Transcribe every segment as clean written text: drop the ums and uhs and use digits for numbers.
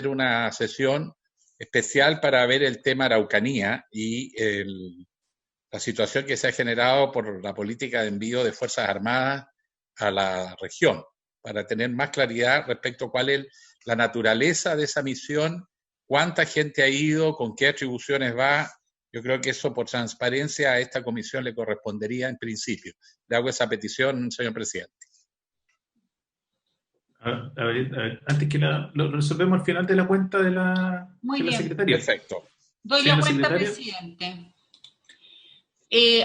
una sesión especial para ver el tema Araucanía y la situación que se ha generado por la política de envío de Fuerzas Armadas a la región, para tener más claridad respecto a cuál es la naturaleza de esa misión, cuánta gente ha ido, con qué atribuciones va. Yo creo que eso, por transparencia, a esta comisión le correspondería en principio. Le hago esa petición, señor presidente. A ver, antes que nada, lo resolvemos al final de la cuenta de la secretaría. Perfecto. Doy la cuenta, presidente.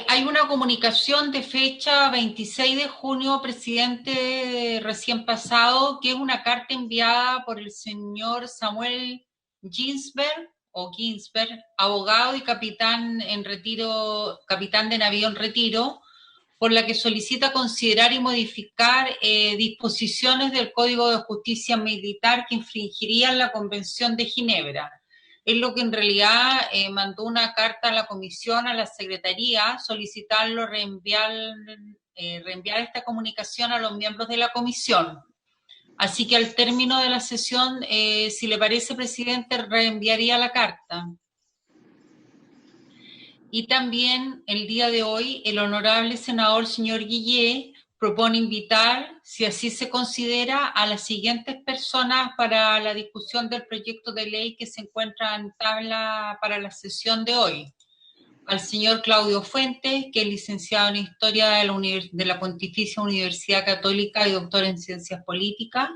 Hay una comunicación de fecha 26 de junio, presidente, recién pasado, que es una carta enviada por el señor Samuel Ginsberg, abogado y capitán de navío en retiro, por la que solicita considerar y modificar disposiciones del Código de Justicia Militar que infringirían la Convención de Ginebra. Es lo que en realidad mandó una carta a la comisión, a la secretaría, solicitarlo reenviar esta comunicación a los miembros de la comisión. Así que al término de la sesión, si le parece, presidente, reenviaría la carta. Y también el día de hoy, el honorable senador señor Guillé propone invitar, si así se considera, a las siguientes personas para la discusión del proyecto de ley que se encuentra en tabla para la sesión de hoy. Al señor Claudio Fuentes, que es licenciado en Historia de la Pontificia Universidad Católica y doctor en Ciencias Políticas.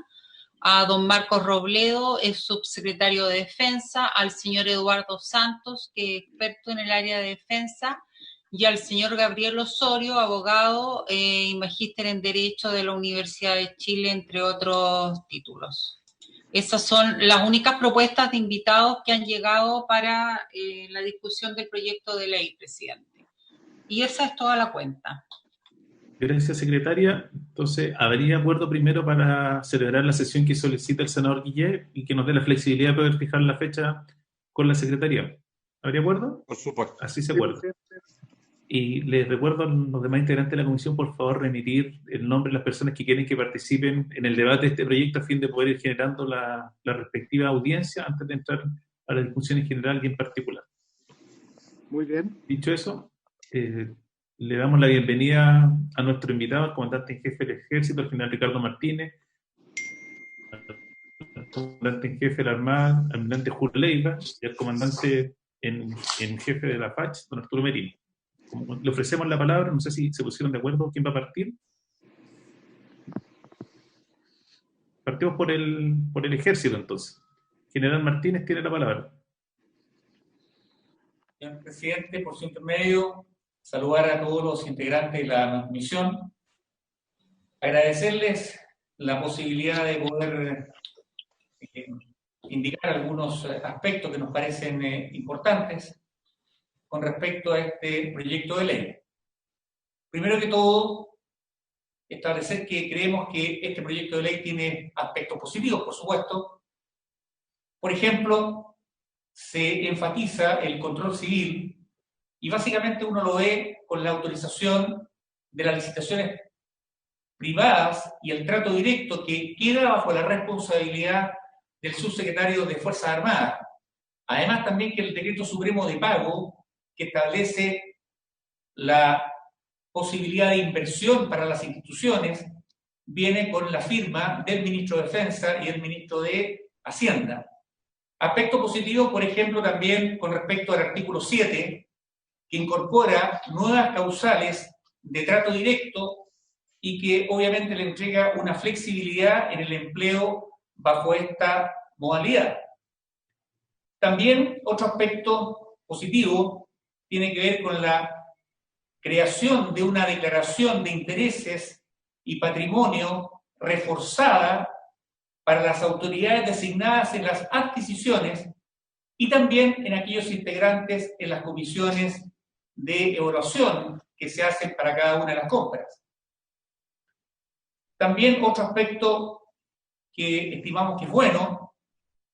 A don Marcos Robledo, es subsecretario de Defensa. Al señor Eduardo Santos, que es experto en el área de defensa. Y al señor Gabriel Osorio, abogado y magíster en Derecho de la Universidad de Chile, entre otros títulos. Esas son las únicas propuestas de invitados que han llegado para la discusión del proyecto de ley, presidente. Y esa es toda la cuenta. Gracias, secretaria. Entonces, ¿habría acuerdo primero para celebrar la sesión que solicita el senador Guillé y que nos dé la flexibilidad de poder fijar la fecha con la secretaría? ¿Habría acuerdo? Por supuesto. Así se acuerda. Y les recuerdo a los demás integrantes de la comisión, por favor, remitir el nombre de las personas que quieren que participen en el debate de este proyecto a fin de poder ir generando la respectiva audiencia antes de entrar a la discusión en general y en particular. Muy bien. Dicho eso, le damos la bienvenida a nuestro invitado, al comandante en jefe del Ejército, el general Ricardo Martínez, al comandante en jefe de la Armada, al almirante Julio Leiva, y al comandante en jefe de la FACH, don Arturo Merino. Como le ofrecemos la palabra, no sé si se pusieron de acuerdo quién va a partir. Partimos por el Ejército, entonces. General Martínez tiene la palabra. Señor presidente, por su intermedio, saludar a todos los integrantes de la misión, agradecerles la posibilidad de poder indicar algunos aspectos que nos parecen importantes con respecto a este proyecto de ley. Primero que todo, establecer que creemos que este proyecto de ley tiene aspectos positivos, por supuesto. Por ejemplo, se enfatiza el control civil y básicamente uno lo ve con la autorización de las licitaciones privadas y el trato directo que queda bajo la responsabilidad del subsecretario de Fuerzas Armadas. Además también que el decreto supremo de pago que establece la posibilidad de inversión para las instituciones viene con la firma del ministro de Defensa y del ministro de Hacienda. Aspecto positivo, por ejemplo, también con respecto al artículo 7, que incorpora nuevas causales de trato directo y que obviamente le entrega una flexibilidad en el empleo bajo esta modalidad. También otro aspecto positivo tiene que ver con la creación de una declaración de intereses y patrimonio reforzada para las autoridades designadas en las adquisiciones y también en aquellos integrantes en las comisiones de evaluación que se hacen para cada una de las compras. También otro aspecto que estimamos que es bueno,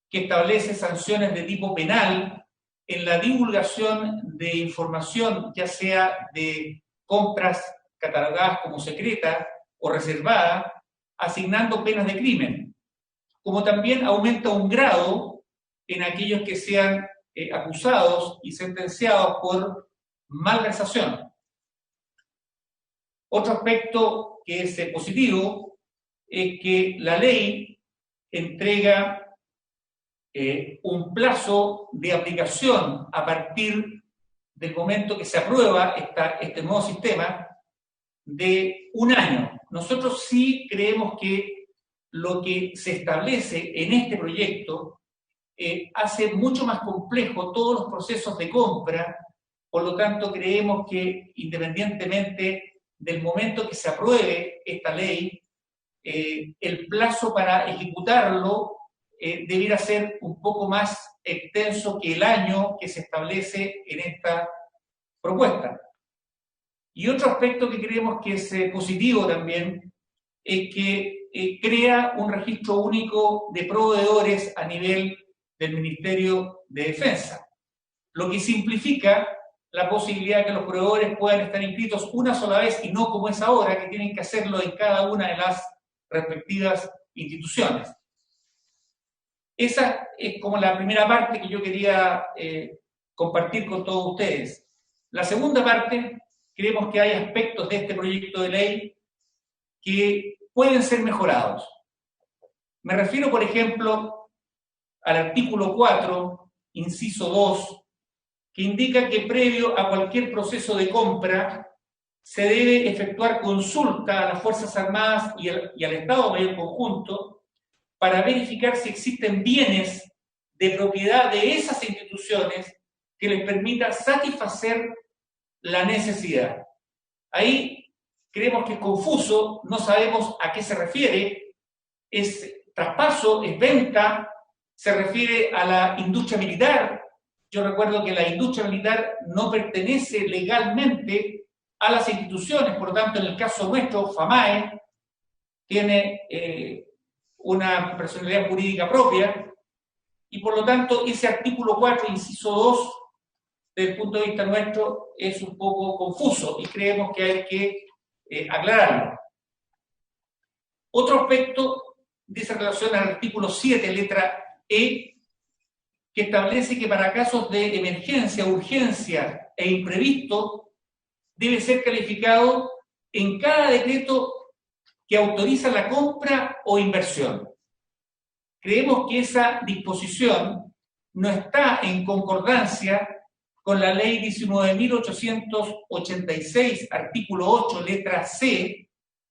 que establece sanciones de tipo penal en la divulgación de información, ya sea de compras catalogadas como secretas o reservadas, asignando penas de crimen. Como también aumenta un grado en aquellos que sean acusados y sentenciados por malversación. Otro aspecto que es positivo es que la ley entrega un plazo de aplicación a partir del momento que se aprueba este nuevo sistema de 1 año. Nosotros sí creemos que lo que se establece en este proyecto hace mucho más complejo todos los procesos de compra, por lo tanto creemos que independientemente del momento que se apruebe esta ley, el plazo para ejecutarlo debiera ser un poco más extenso que el año que se establece en esta propuesta. Y otro aspecto que creemos que es positivo también es que crea un registro único de proveedores a nivel del Ministerio de Defensa, lo que simplifica la posibilidad de que los proveedores puedan estar inscritos una sola vez y no como es ahora, que tienen que hacerlo en cada una de las respectivas instituciones. Esa es como la primera parte que yo quería compartir con todos ustedes. La segunda parte, creemos que hay aspectos de este proyecto de ley que pueden ser mejorados. Me refiero, por ejemplo, al artículo 4, inciso 2, que indica que previo a cualquier proceso de compra se debe efectuar consulta a las Fuerzas Armadas y al Estado Mayor Conjunto para verificar si existen bienes de propiedad de esas instituciones que les permita satisfacer la necesidad. Ahí creemos que es confuso, no sabemos a qué se refiere, es traspaso, es venta, se refiere a la industria militar. Yo recuerdo que la industria militar no pertenece legalmente a las instituciones, por lo tanto, en el caso nuestro, FAMAE tiene una personalidad jurídica propia, y por lo tanto, ese artículo 4, inciso 2, desde el punto de vista nuestro, es un poco confuso, y creemos que hay que aclararlo. Otro aspecto dice relación al artículo 7, letra E, que establece que para casos de emergencia, urgencia e imprevisto debe ser calificado en cada decreto que autoriza la compra o inversión. Creemos que esa disposición no está en concordancia con la ley 19.886, artículo 8, letra C,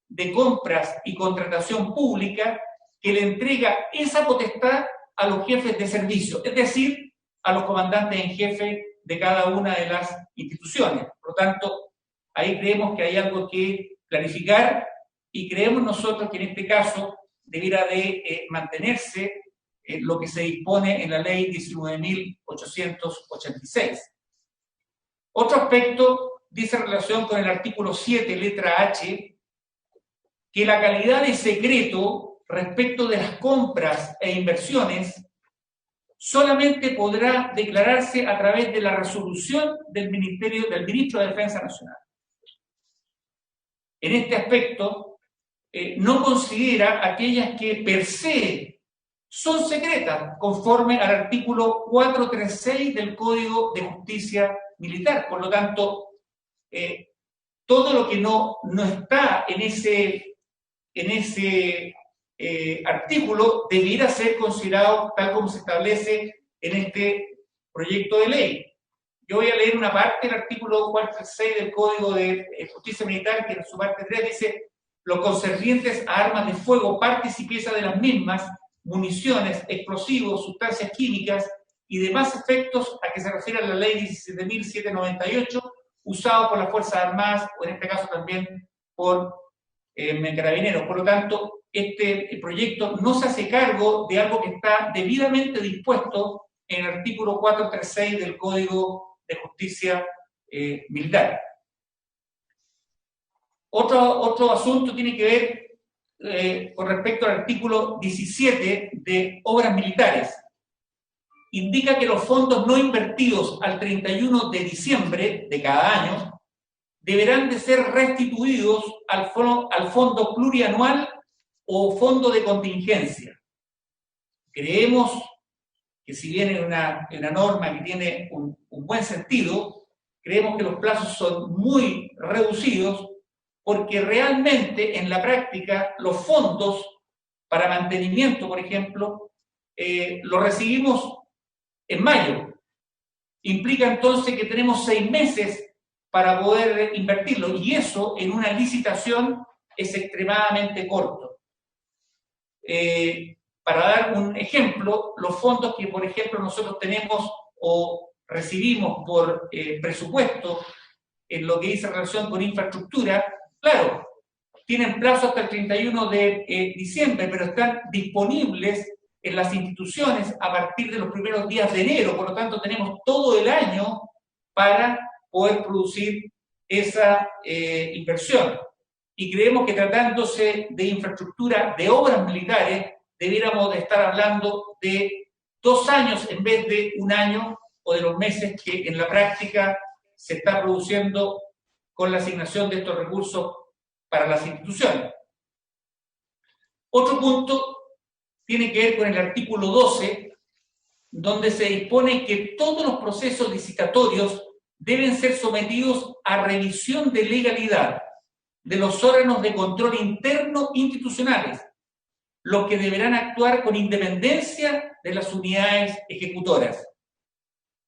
de compras y contratación pública, que le entrega esa potestad a los jefes de servicio, es decir, a los comandantes en jefe de cada una de las instituciones. Por lo tanto, ahí creemos que hay algo que clarificar y creemos nosotros que en este caso debiera de mantenerse lo que se dispone en la ley 19.886. Otro aspecto dice en relación con el artículo 7, letra H, que la calidad de secreto respecto de las compras e inversiones solamente podrá declararse a través de la resolución del Ministro de Defensa Nacional. En este aspecto, no considera aquellas que per se son secretas, conforme al artículo 436 del Código de Justicia Militar. Por lo tanto, todo lo que no está en ese artículo debiera ser considerado tal como se establece en este proyecto de ley. Yo voy a leer una parte del artículo 436 del Código de Justicia Militar, que en su parte 3 dice: los concernientes a armas de fuego, partes y piezas de las mismas, municiones, explosivos, sustancias químicas y demás efectos a que se refiere la ley 17.798, usados por las Fuerzas Armadas, o en este caso también por Carabineros. Por lo tanto, este proyecto no se hace cargo de algo que está debidamente dispuesto en el artículo 436 del Código de Justicia Militar. Otro asunto tiene que ver con respecto al artículo 17 de Obras Militares. Indica que los fondos no invertidos al 31 de diciembre de cada año deberán de ser restituidos al fondo plurianual o fondo de contingencia. Creemos que si bien es una norma que tiene un buen sentido, creemos que los plazos son muy reducidos porque realmente en la práctica los fondos para mantenimiento, por ejemplo, los recibimos en mayo. Implica entonces que tenemos 6 meses para poder invertirlo y eso en una licitación es extremadamente corto. Para dar un ejemplo, los fondos que, por ejemplo, nosotros tenemos o recibimos por presupuesto en lo que dice relación con infraestructura, claro, tienen plazo hasta el 31 de diciembre, pero están disponibles en las instituciones a partir de los primeros días de enero, por lo tanto tenemos todo el año para poder producir esa inversión. Y creemos que tratándose de infraestructura, de obras militares, debiéramos de estar hablando de 2 años en vez de 1 año o de los meses que en la práctica se está produciendo con la asignación de estos recursos para las instituciones. Otro punto tiene que ver con el artículo 12, donde se dispone que todos los procesos licitatorios deben ser sometidos a revisión de legalidad de los órganos de control interno institucionales, los que deberán actuar con independencia de las unidades ejecutoras.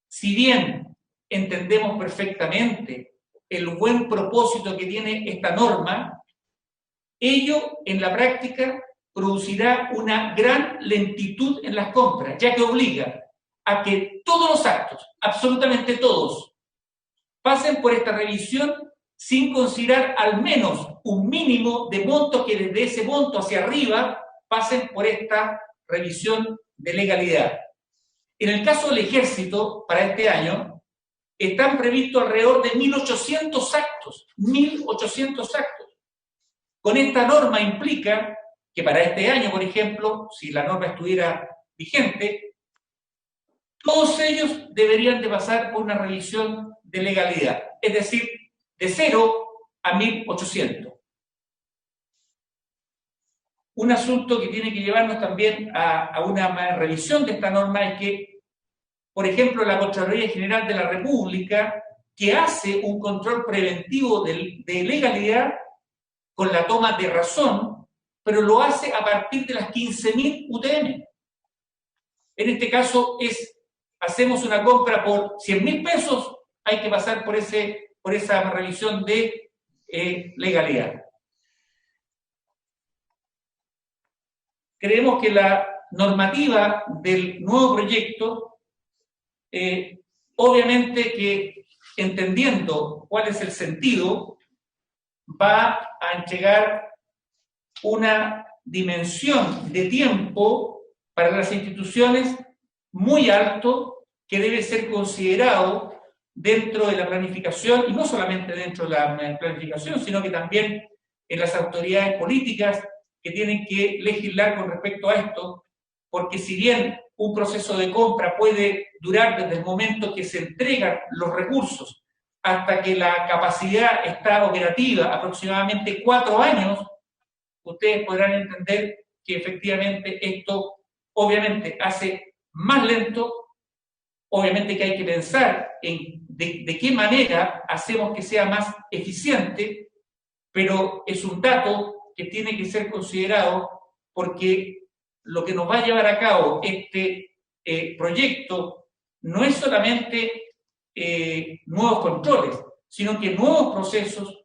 Si bien entendemos perfectamente el buen propósito que tiene esta norma, ello en la práctica producirá una gran lentitud en las compras, ya que obliga a que todos los actos, absolutamente todos, pasen por esta revisión sin considerar al menos un mínimo de montos que desde ese monto hacia arriba pasen por esta revisión de legalidad. En el caso del Ejército, para este año, están previstos alrededor de 1.800 actos. 1.800 actos. Con esta norma implica que para este año, por ejemplo, si la norma estuviera vigente, todos ellos deberían de pasar por una revisión de legalidad, es decir, de 0 a 1.800. Un asunto que tiene que llevarnos también a una revisión de esta norma es que, por ejemplo, la Contraloría General de la República, que hace un control preventivo de legalidad con la toma de razón, pero lo hace a partir de las 15.000 UTM. En este caso hacemos una compra por 100.000 pesos, hay que pasar por esa revisión de legalidad. Creemos que la normativa del nuevo proyecto, obviamente que entendiendo cuál es el sentido, va a entregar una dimensión de tiempo para las instituciones muy alto que debe ser considerado dentro de la planificación, y no solamente dentro de la planificación, sino que también en las autoridades políticas que tienen que legislar con respecto a esto, porque si bien un proceso de compra puede durar desde el momento que se entregan los recursos hasta que la capacidad está operativa, aproximadamente 4 años, ustedes podrán entender que efectivamente esto obviamente hace más lento, obviamente que hay que pensar en de qué manera hacemos que sea más eficiente, pero es un dato que tiene que ser considerado porque lo que nos va a llevar a cabo este proyecto no es solamente nuevos controles, sino que nuevos procesos,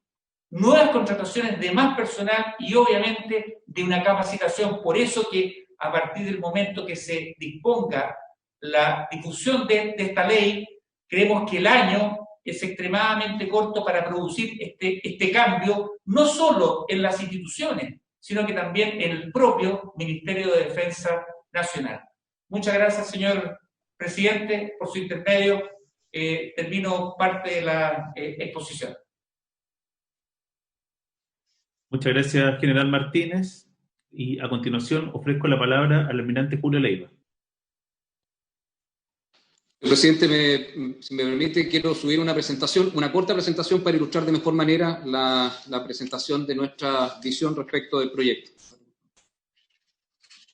nuevas contrataciones de más personal y obviamente de una capacitación. Por eso que a partir del momento que se disponga la difusión de esta ley, creemos que el año es extremadamente corto para producir este cambio, no solo en las instituciones, sino que también en el propio Ministerio de Defensa Nacional. Muchas gracias, señor presidente, por su intermedio. Termino parte de la exposición. Muchas gracias, general Martínez. Y a continuación ofrezco la palabra al almirante Julio Leiva. Presidente, si me permite, quiero subir una corta presentación para ilustrar de mejor manera la presentación de nuestra visión respecto del proyecto.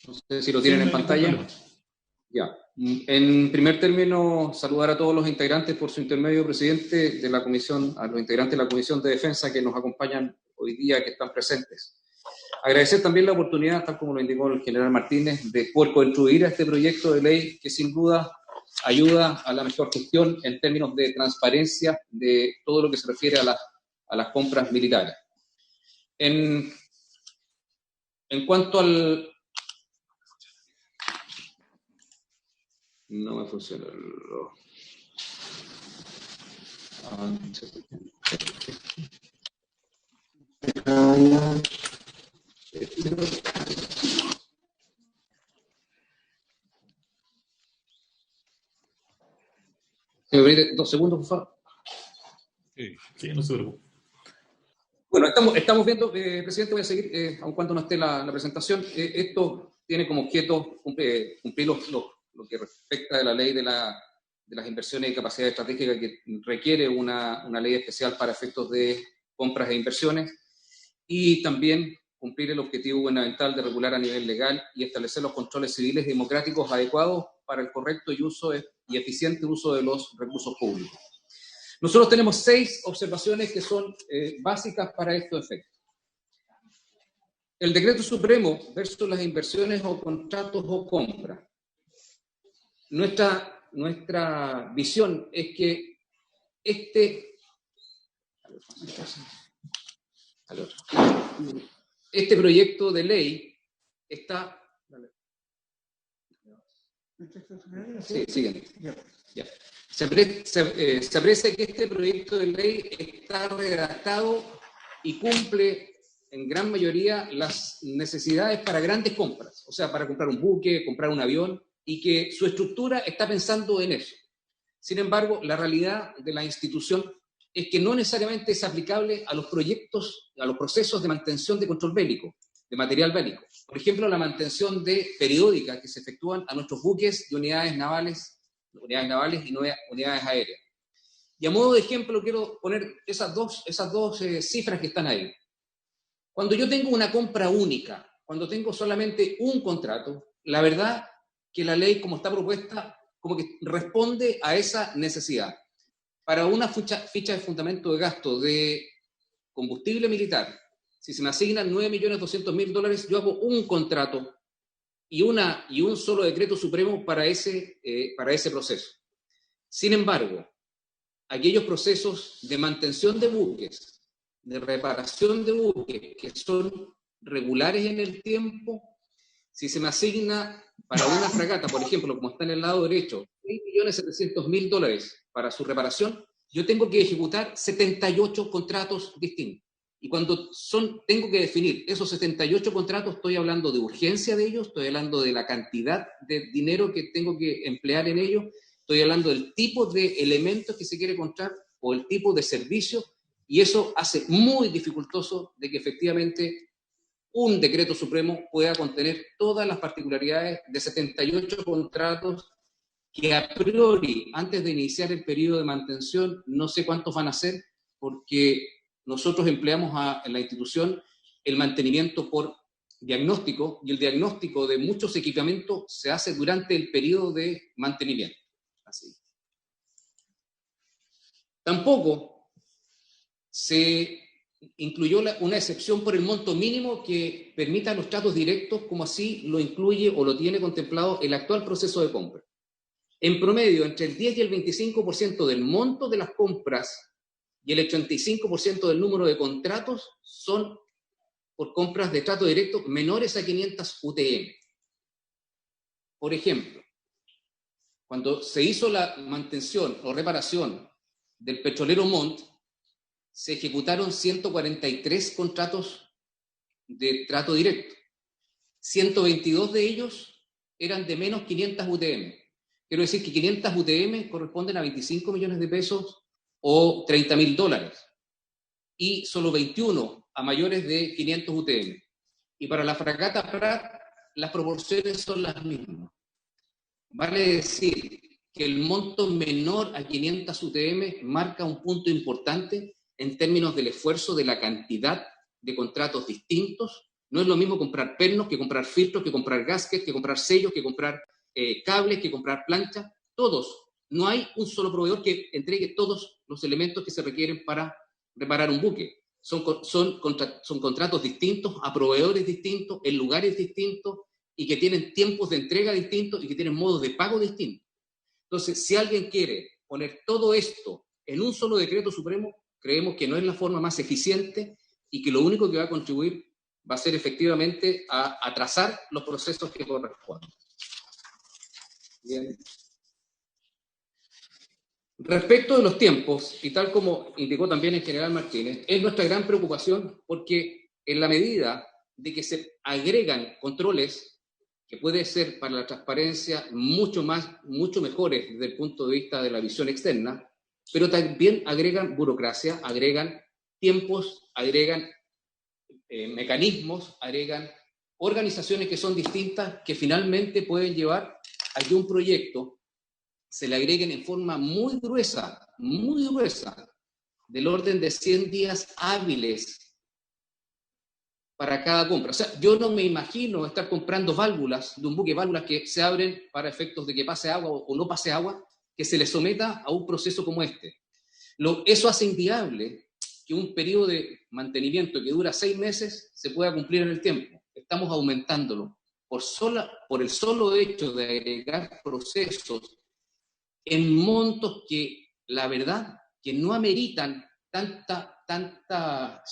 No sé si lo tienen en pantalla. Ya. En primer término, saludar a todos los integrantes por su intermedio, presidente, de la comisión, a los integrantes de la Comisión de Defensa que nos acompañan hoy día, que están presentes. Agradecer también la oportunidad, tal como lo indicó el general Martínez, de poder contribuir a este proyecto de ley que sin duda ayuda a la mejor gestión en términos de transparencia de todo lo que se refiere a las compras militares. En cuanto al... No me funciona el reloj. ¿Me permite 2 segundos, por favor? Sí, no se preocupe. Bueno, estamos viendo, presidente, voy a seguir, aun cuando no esté la presentación. Esto tiene como objeto cumplir lo que respecta de la ley de las inversiones y capacidad estratégica, que requiere una ley especial para efectos de compras e inversiones, y también cumplir el objetivo fundamental de regular a nivel legal y establecer los controles civiles y democráticos adecuados para el correcto y eficiente uso de los recursos públicos. Nosotros tenemos 6 observaciones que son básicas para estos efectos. El decreto supremo versus las inversiones o contratos o compras. Nuestra visión es que este proyecto de ley está... Sí, siguiente. Ya. Se aprecia que este proyecto de ley está redactado y cumple en gran mayoría las necesidades para grandes compras, o sea, para comprar un buque, comprar un avión, y que su estructura está pensando en eso. Sin embargo, la realidad de la institución es que no necesariamente es aplicable a los proyectos, a los procesos de mantención de control bélico, de material bélico. Por ejemplo, la mantención periódica que se efectúan a nuestros buques y unidades navales y unidades aéreas. Y a modo de ejemplo quiero poner esas dos cifras que están ahí. Cuando yo tengo una compra única, cuando tengo solamente un contrato, la verdad que la ley como está propuesta como que responde a esa necesidad. Para una ficha de fundamento de gasto de combustible militar, si se me asignan $9.200.000, yo hago un contrato y un solo decreto supremo para ese proceso. Sin embargo, aquellos procesos de mantención de buques, de reparación de buques, que son regulares en el tiempo, si se me asigna para una fragata, por ejemplo, como está en el lado derecho, $6.700.000 para su reparación, yo tengo que ejecutar 78 contratos distintos. Y cuando tengo que definir esos 78 contratos, estoy hablando de urgencia de ellos, estoy hablando de la cantidad de dinero que tengo que emplear en ellos, estoy hablando del tipo de elementos que se quiere comprar o el tipo de servicio, y eso hace muy dificultoso de que efectivamente un decreto supremo pueda contener todas las particularidades de 78 contratos que a priori, antes de iniciar el periodo de mantención, no sé cuántos van a ser, porque nosotros empleamos en la institución el mantenimiento por diagnóstico, y el diagnóstico de muchos equipamientos se hace durante el periodo de mantenimiento. Así. Tampoco se incluyó una excepción por el monto mínimo que permita los tratos directos, como así lo incluye o lo tiene contemplado el actual proceso de compra. En promedio, entre el 10 y el 25% del monto de las compras y el 85% del número de contratos son por compras de trato directo menores a 500 UTM. Por ejemplo, cuando se hizo la mantención o reparación del petrolero Montt, se ejecutaron 143 contratos de trato directo. 122 de ellos eran de menos 500 UTM. Quiero decir que 500 UTM corresponden a 25 millones de pesos o $30.000, y solo 21 a mayores de 500 UTM. Y para la fragata Prat, las proporciones son las mismas. Vale decir que el monto menor a 500 UTM marca un punto importante en términos del esfuerzo de la cantidad de contratos distintos. No es lo mismo comprar pernos que comprar filtros, que comprar gaskets, que comprar sellos, que comprar cables, que comprar planchas, todos. No hay un solo proveedor que entregue todos los elementos que se requieren para reparar un buque. Son contratos distintos, a proveedores distintos, en lugares distintos, y que tienen tiempos de entrega distintos y que tienen modos de pago distintos. Entonces, si alguien quiere poner todo esto en un solo decreto supremo, creemos que no es la forma más eficiente y que lo único que va a contribuir va a ser efectivamente a atrasar los procesos que corresponden. Bien. Respecto de los tiempos, y tal como indicó también el general Martínez, es nuestra gran preocupación porque en la medida de que se agregan controles que puede ser para la transparencia mucho mejores desde el punto de vista de la visión externa, pero también agregan burocracia, agregan tiempos, agregan mecanismos, agregan organizaciones que son distintas, que finalmente pueden llevar a que un proyecto se le agreguen en forma muy gruesa, del orden de 100 días hábiles para cada compra. O sea, yo no me imagino estar comprando válvulas de un buque, válvulas que se abren para efectos de que pase agua o no pase agua, que se le someta a un proceso como este. Eso hace inviable que un periodo de mantenimiento que dura 6 meses se pueda cumplir en el tiempo. Estamos aumentándolo por el solo hecho de agregar procesos en montos que, la verdad, que no ameritan tanta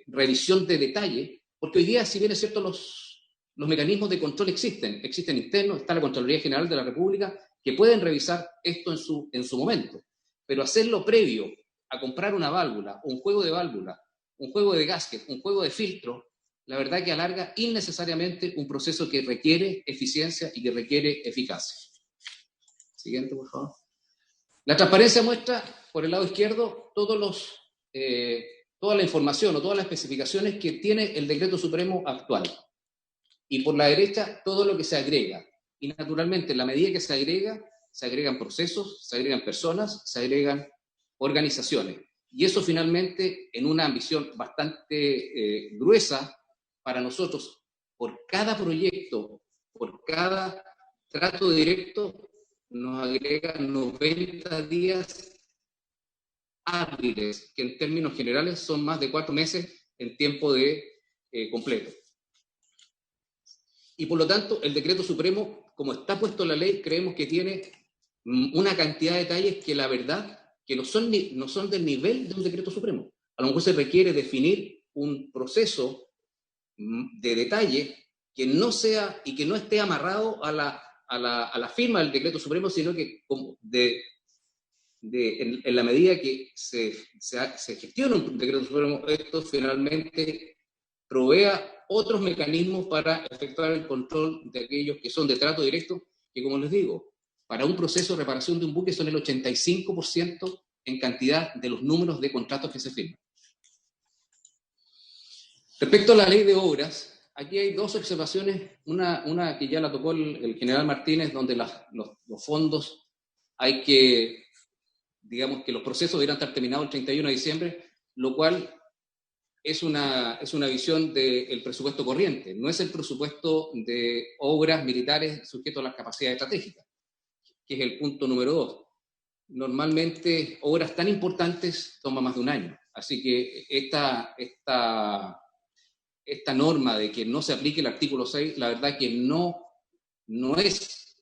revisión de detalle, porque hoy día, si bien es cierto, los mecanismos de control existen internos, está la Contraloría General de la República, que pueden revisar esto en su momento, pero hacerlo previo a comprar una válvula, un juego de válvula, un juego de gasket, un juego de filtro, la verdad que alarga innecesariamente un proceso que requiere eficiencia y que requiere eficacia. Siguiente, por favor. La transparencia muestra, por el lado izquierdo, toda la información o todas las especificaciones que tiene el decreto supremo actual. Y por la derecha, todo lo que se agrega. Y naturalmente, en la medida que se agregan procesos, se agregan personas, se agregan organizaciones. Y eso finalmente, en una ambición bastante gruesa para nosotros, por cada proyecto, por cada trato directo, nos agrega 90 días hábiles, que en términos generales son más de 4 meses en tiempo de completo. Y por lo tanto, el decreto supremo, como está puesto en la ley, creemos que tiene una cantidad de detalles que la verdad que no son del nivel de un decreto supremo. A lo mejor se requiere definir un proceso de detalle que no sea y que no esté amarrado a la firma del decreto supremo, sino que en la medida que se gestiona un decreto supremo, esto finalmente provea otros mecanismos para efectuar el control de aquellos que son de trato directo, que como les digo, para un proceso de reparación de un buque son el 85% en cantidad de los números de contratos que se firman. Respecto a la ley de obras, aquí hay 2 observaciones, una que ya la tocó el general Martínez, donde los fondos hay que, digamos que los procesos deberán estar terminados el 31 de diciembre, lo cual es una visión del presupuesto corriente, no es el presupuesto de obras militares sujeto a las capacidades estratégicas, que es el punto número 2. Normalmente obras tan importantes toman más de un año, así que esta norma de que no se aplique el artículo 6, la verdad que no es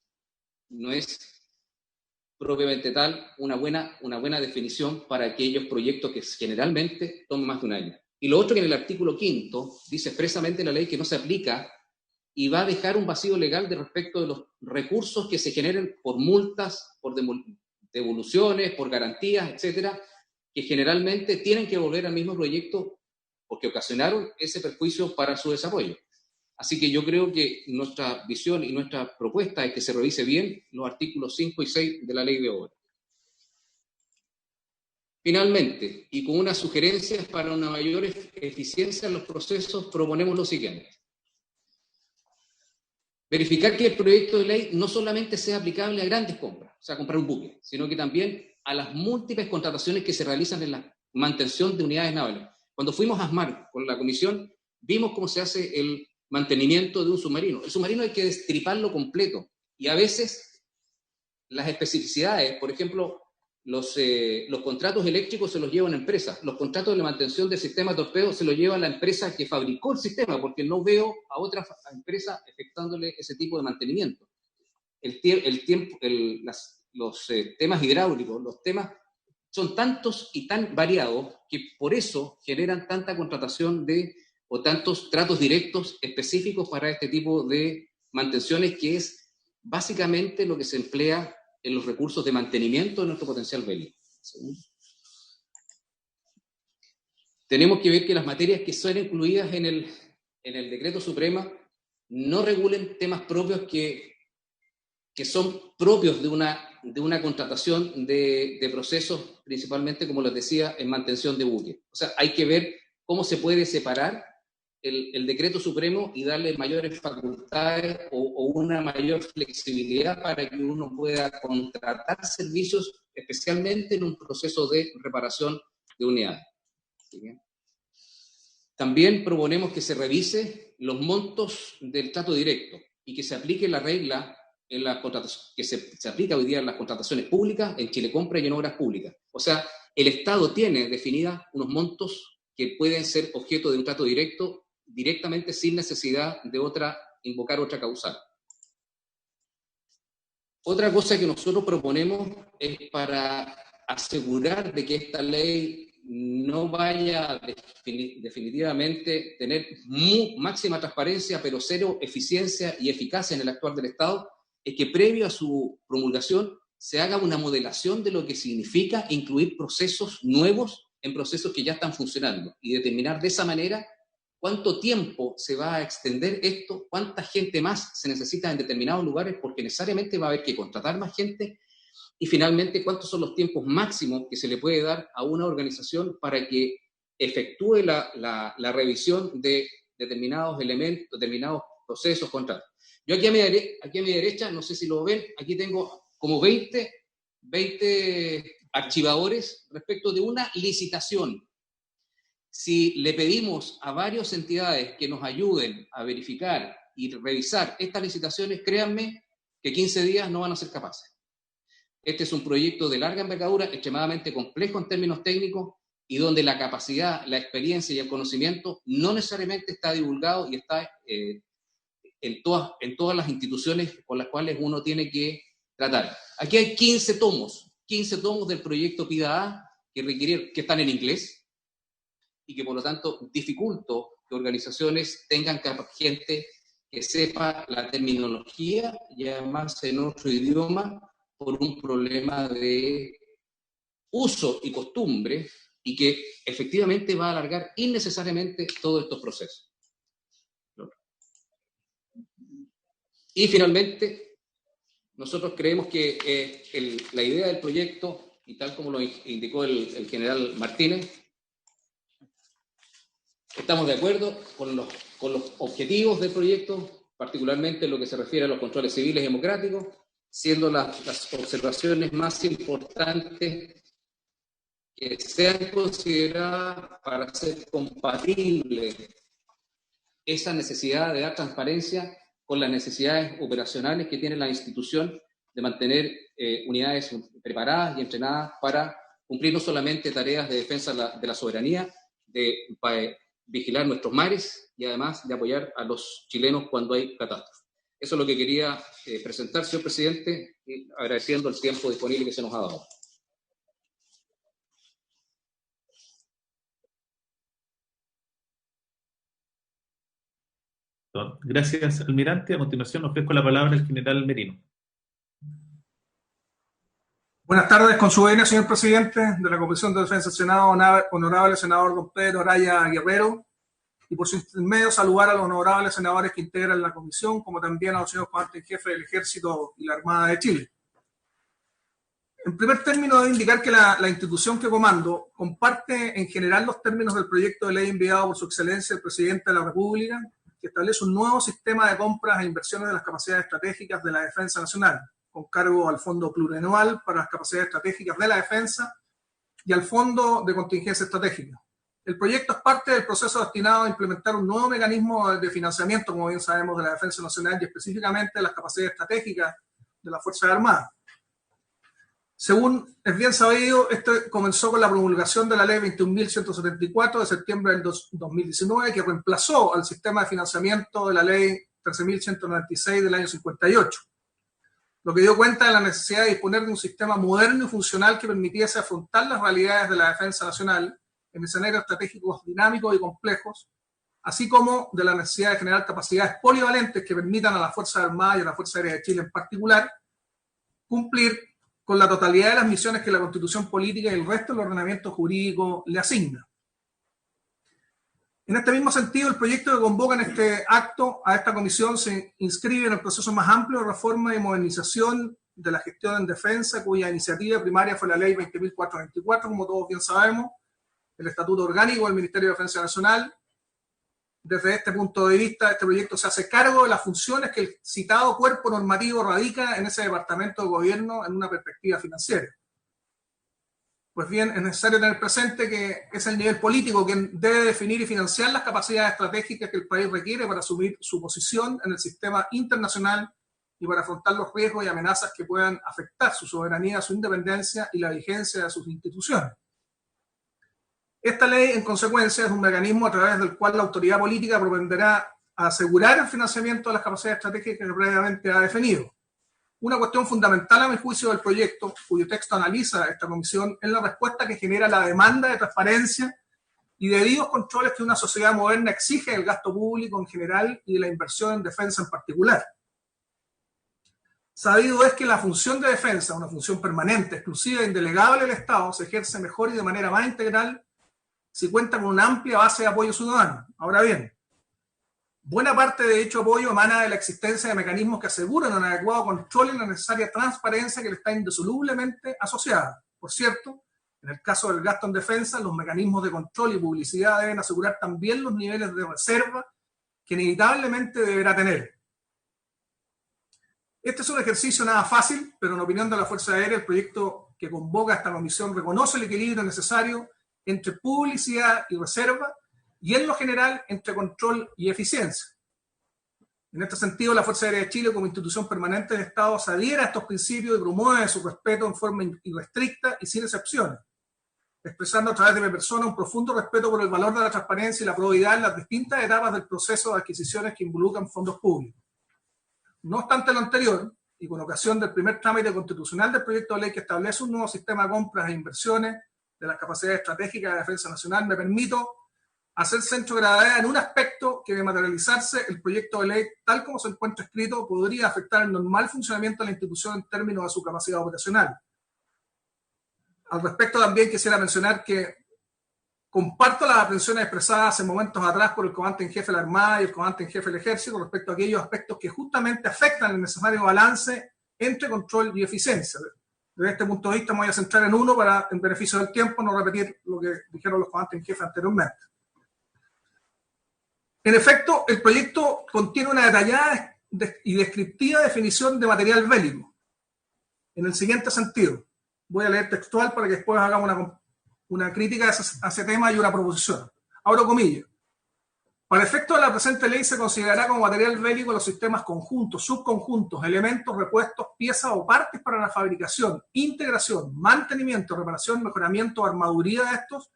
propiamente tal una buena definición para aquellos proyectos que generalmente toman más de un año. Y lo otro, que en el artículo 5 dice expresamente la ley que no se aplica y va a dejar un vacío legal de respecto de los recursos que se generen por multas, por devoluciones, por garantías, etcétera, que generalmente tienen que volver al mismo proyecto porque ocasionaron ese perjuicio para su desarrollo. Así que yo creo que nuestra visión y nuestra propuesta es que se revise bien los artículos 5 y 6 de la Ley de Obras. Finalmente, y con unas sugerencias para una mayor eficiencia en los procesos, proponemos lo siguiente. Verificar que el proyecto de ley no solamente sea aplicable a grandes compras, o sea, comprar un buque, sino que también a las múltiples contrataciones que se realizan en la mantención de unidades navales. Cuando fuimos a ASMAR con la comisión, vimos cómo se hace el mantenimiento de un submarino. El submarino hay que destriparlo completo, Y a veces las especificidades, por ejemplo, los contratos eléctricos se los lleva una empresa, los contratos de mantención del sistema torpedo se los lleva la empresa que fabricó el sistema, porque no veo a otra empresa efectuándole ese tipo de mantenimiento. Los temas hidráulicos, los temas son tantos y tan variados que por eso generan tanta contratación o tantos tratos directos específicos para este tipo de mantenciones, que es básicamente lo que se emplea en los recursos de mantenimiento de nuestro potencial bélico. Tenemos que ver que las materias que son incluidas en el decreto supremo no regulen temas propios que son propios de una contratación de procesos, principalmente, como les decía, en mantención de buques. O sea, hay que ver cómo se puede separar el decreto supremo y darle mayores facultades o una mayor flexibilidad para que uno pueda contratar servicios, especialmente en un proceso de reparación de unidades. También proponemos que se revise los montos del trato directo y que se aplique la regla en las contrataciones, que se aplica hoy día en las contrataciones públicas, en Chilecompra y en obras públicas. O sea, el Estado tiene definidas unos montos que pueden ser objeto de un trato directamente sin necesidad de invocar otra causal. Otra cosa que nosotros proponemos es, para asegurar de que esta ley no vaya a definitivamente tener máxima transparencia, pero cero eficiencia y eficacia en el actuar del Estado, es que previo a su promulgación se haga una modelación de lo que significa incluir procesos nuevos en procesos que ya están funcionando y determinar de esa manera cuánto tiempo se va a extender esto, cuánta gente más se necesita en determinados lugares, porque necesariamente va a haber que contratar más gente, y finalmente cuántos son los tiempos máximos que se le puede dar a una organización para que efectúe la revisión de determinados elementos, determinados procesos, contratos. Yo aquí a mi derecha, no sé si lo ven, aquí tengo como 20 archivadores respecto de una licitación. Si le pedimos a varias entidades que nos ayuden a verificar y revisar estas licitaciones, créanme que 15 días no van a ser capaces. Este es un proyecto de larga envergadura, extremadamente complejo en términos técnicos, y donde la capacidad, la experiencia y el conocimiento no necesariamente está divulgado y está en todas las instituciones con las cuales uno tiene que tratar. Aquí hay 15 tomos del proyecto PIDA-A que están en inglés, y que por lo tanto dificulto que organizaciones tengan gente que sepa la terminología y además en otro idioma, por un problema de uso y costumbre, y que efectivamente va a alargar innecesariamente todos estos procesos. Y finalmente, nosotros creemos que la idea del proyecto, y tal como lo indicó el general Martínez, estamos de acuerdo con los objetivos del proyecto, particularmente en lo que se refiere a los controles civiles y democráticos, siendo las observaciones más importantes que sean consideradas para hacer compatible esa necesidad de dar transparencia con las necesidades operacionales que tiene la institución de mantener unidades preparadas y entrenadas para cumplir no solamente tareas de defensa de la soberanía, de vigilar nuestros mares y además de apoyar a los chilenos cuando hay catástrofes. Eso es lo que quería presentar, señor presidente, y agradeciendo el tiempo disponible que se nos ha dado. Gracias, almirante. A continuación ofrezco la palabra al general Merino. Buenas tardes, con su venia, señor presidente de la Comisión de Defensa del Senado, honorable senador don Pedro Araya Guerrero, y por su intermedio saludar a los honorables senadores que integran la comisión, como también a los señores comandantes en jefe del Ejército y la Armada de Chile. En primer término, debo indicar que la institución que comando comparte en general los términos del proyecto de ley enviado por su excelencia el presidente de la República, que establece un nuevo sistema de compras e inversiones de las capacidades estratégicas de la defensa nacional, con cargo al Fondo Plurianual para las Capacidades Estratégicas de la Defensa y al Fondo de Contingencia Estratégica. El proyecto es parte del proceso destinado a implementar un nuevo mecanismo de financiamiento, como bien sabemos, de la defensa nacional y específicamente de las capacidades estratégicas de las Fuerzas Armadas. Según es bien sabido, esto comenzó con la promulgación de la ley 21.174 de septiembre del 2019, que reemplazó al sistema de financiamiento de la ley 13.196 del año 58, lo que dio cuenta de la necesidad de disponer de un sistema moderno y funcional que permitiese afrontar las realidades de la defensa nacional en escenarios estratégicos dinámicos y complejos, así como de la necesidad de generar capacidades polivalentes que permitan a las Fuerzas Armadas y a la Fuerza Aérea de Chile en particular cumplir con la totalidad de las misiones que la Constitución Política y el resto del ordenamiento jurídico le asigna. En este mismo sentido, el proyecto que convoca en este acto a esta comisión se inscribe en el proceso más amplio de reforma y modernización de la gestión en defensa, cuya iniciativa primaria fue la Ley 20.424, como todos bien sabemos, el Estatuto Orgánico del Ministerio de Defensa Nacional. Desde este punto de vista, este proyecto se hace cargo de las funciones que el citado cuerpo normativo radica en ese departamento de gobierno en una perspectiva financiera. Pues bien, es necesario tener presente que es el nivel político quien debe definir y financiar las capacidades estratégicas que el país requiere para asumir su posición en el sistema internacional y para afrontar los riesgos y amenazas que puedan afectar su soberanía, su independencia y la vigencia de sus instituciones. Esta ley, en consecuencia, es un mecanismo a través del cual la autoridad política propenderá a asegurar el financiamiento de las capacidades estratégicas que previamente ha definido. Una cuestión fundamental, a mi juicio, del proyecto, cuyo texto analiza esta comisión, es la respuesta que genera la demanda de transparencia y debidos controles que una sociedad moderna exige del gasto público en general y de la inversión en defensa en particular. Sabido es que la función de defensa, una función permanente, exclusiva e indelegable del Estado, se ejerce mejor y de manera más integral si cuenta con una amplia base de apoyo ciudadano. Ahora bien, buena parte de dicho apoyo emana de la existencia de mecanismos que aseguran un adecuado control y la necesaria transparencia que le está indisolublemente asociada. Por cierto, en el caso del gasto en defensa, los mecanismos de control y publicidad deben asegurar también los niveles de reserva que inevitablemente deberá tener. Este es un ejercicio nada fácil, pero en opinión de la Fuerza Aérea, el proyecto que convoca esta comisión reconoce el equilibrio necesario entre publicidad y reserva, y en lo general entre control y eficiencia. En este sentido, la Fuerza Aérea de Chile, como institución permanente del Estado, se adhiere a estos principios y promueve su respeto en forma irrestricta y sin excepciones, expresando a través de mi persona un profundo respeto por el valor de la transparencia y la probidad en las distintas etapas del proceso de adquisiciones que involucran fondos públicos. No obstante lo anterior, y con ocasión del primer trámite constitucional del proyecto de ley que establece un nuevo sistema de compras e inversiones de las capacidades estratégicas de defensa nacional, me permito hacer centro de gravedad en un aspecto que, de materializarse el proyecto de ley tal como se encuentra escrito, podría afectar el normal funcionamiento de la institución en términos de su capacidad operacional. Al respecto también quisiera mencionar que comparto las aprensiones expresadas hace momentos atrás por el comandante en jefe de la Armada y el comandante en jefe del Ejército respecto a aquellos aspectos que justamente afectan el necesario balance entre control y eficiencia. Desde este punto de vista me voy a centrar en uno para, en beneficio del tiempo, no repetir lo que dijeron los comandantes en jefe anteriormente. En efecto, el proyecto contiene una detallada y descriptiva definición de material bélico. En el siguiente sentido, voy a leer textual para que después hagamos una crítica a ese tema y una proposición. Abro comillas. Para efecto de la presente ley se considerará como material bélico los sistemas conjuntos, subconjuntos, elementos, repuestos, piezas o partes para la fabricación, integración, mantenimiento, reparación, mejoramiento o armaduría de estos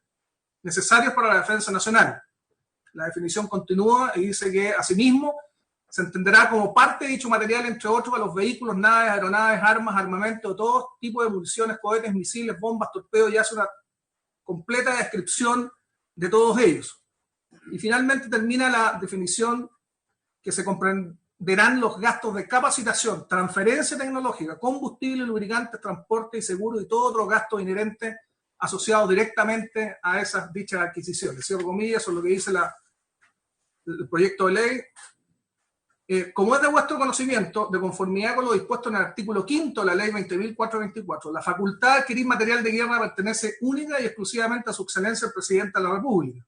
necesarios para la defensa nacional. La definición continúa y dice que, asimismo, se entenderá como parte de dicho material, entre otros, a los vehículos, naves, aeronaves, armas, armamento de todo tipo de municiones, cohetes, misiles, bombas, torpedos, y hace una completa descripción de todos ellos. Y finalmente termina la definición que se comprenderán los gastos de capacitación, transferencia tecnológica, combustible, lubricantes, transporte y seguro y todo otro gasto inherente asociado directamente a esas dichas adquisiciones. Cierro comillas, eso es lo que dice el proyecto de ley. Como es de vuestro conocimiento, de conformidad con lo dispuesto en el artículo 5 de la ley 20.424, la facultad de adquirir material de guerra pertenece única y exclusivamente a su excelencia el presidente de la República,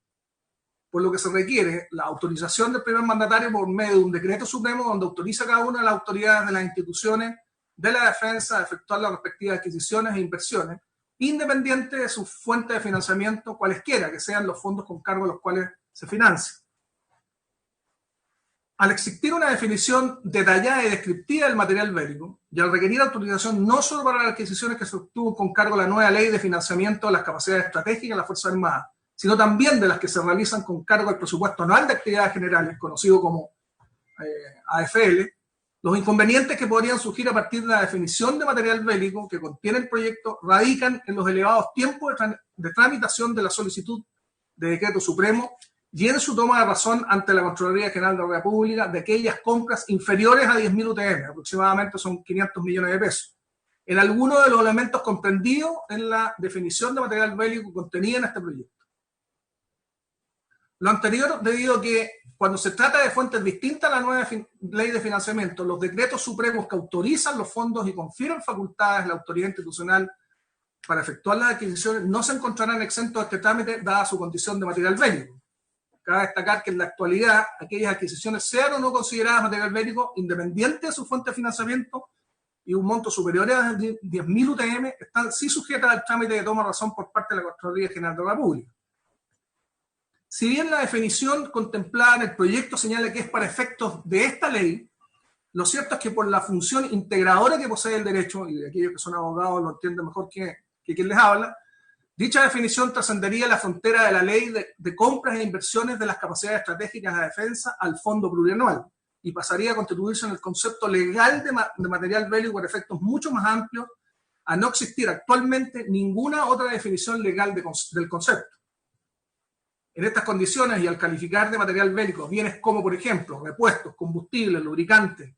por lo que se requiere la autorización del primer mandatario por medio de un decreto supremo donde autoriza a cada una de las autoridades de las instituciones de la defensa a efectuar las respectivas adquisiciones e inversiones, independiente de su fuente de financiamiento, cualesquiera que sean los fondos con cargo a los cuales se financia. Al existir una definición detallada y descriptiva del material bélico, y al requerir autorización no solo para las adquisiciones que se obtuvo con cargo a la nueva ley de financiamiento de las capacidades estratégicas de las Fuerzas Armadas, sino también de las que se realizan con cargo al presupuesto anual de actividades generales, conocido como AFL, los inconvenientes que podrían surgir a partir de la definición de material bélico que contiene el proyecto radican en los elevados tiempos de tramitación de la solicitud de decreto supremo y en su toma de razón ante la Contraloría General de la República de aquellas compras inferiores a 10.000 UTM, aproximadamente son 500 millones de pesos, en alguno de los elementos comprendidos en la definición de material bélico contenida en este proyecto. Lo anterior debido a que cuando se trata de fuentes distintas a la nueva ley de financiamiento, los decretos supremos que autorizan los fondos y confieren facultades a la autoridad institucional para efectuar las adquisiciones no se encontrarán exentos de este trámite dada su condición de material bélico. Cabe destacar que en la actualidad aquellas adquisiciones sean o no consideradas material bélico, independiente de su fuente de financiamiento y un monto superior a 10.000 UTM, están sí sujetas al trámite de toma de razón por parte de la Contraloría General de la República. Si bien la definición contemplada en el proyecto señala que es para efectos de esta ley, lo cierto es que por la función integradora que posee el derecho, y aquellos que son abogados lo entienden mejor que quien les habla, dicha definición trascendería la frontera de la ley de compras e inversiones de las capacidades estratégicas de defensa al fondo plurianual y pasaría a constituirse en el concepto legal de material bélico por efectos mucho más amplios, a no existir actualmente ninguna otra definición legal del concepto. En estas condiciones y al calificar de material bélico bienes como, por ejemplo, repuestos, combustibles, lubricantes,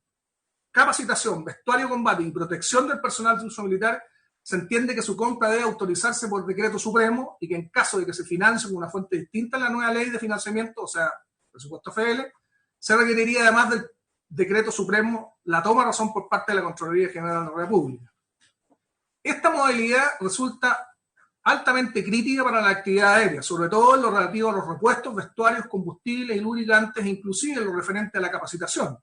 capacitación, vestuario de combate y protección del personal de uso militar, se entiende que su compra debe autorizarse por decreto supremo y que en caso de que se financie con una fuente distinta a la nueva ley de financiamiento, o sea, presupuesto FL, se requeriría además del decreto supremo la toma de razón por parte de la Contraloría General de la República. Esta modalidad resulta altamente crítica para la actividad aérea, sobre todo en lo relativo a los repuestos, vestuarios, combustibles y lubricantes, inclusive en lo referente a la capacitación,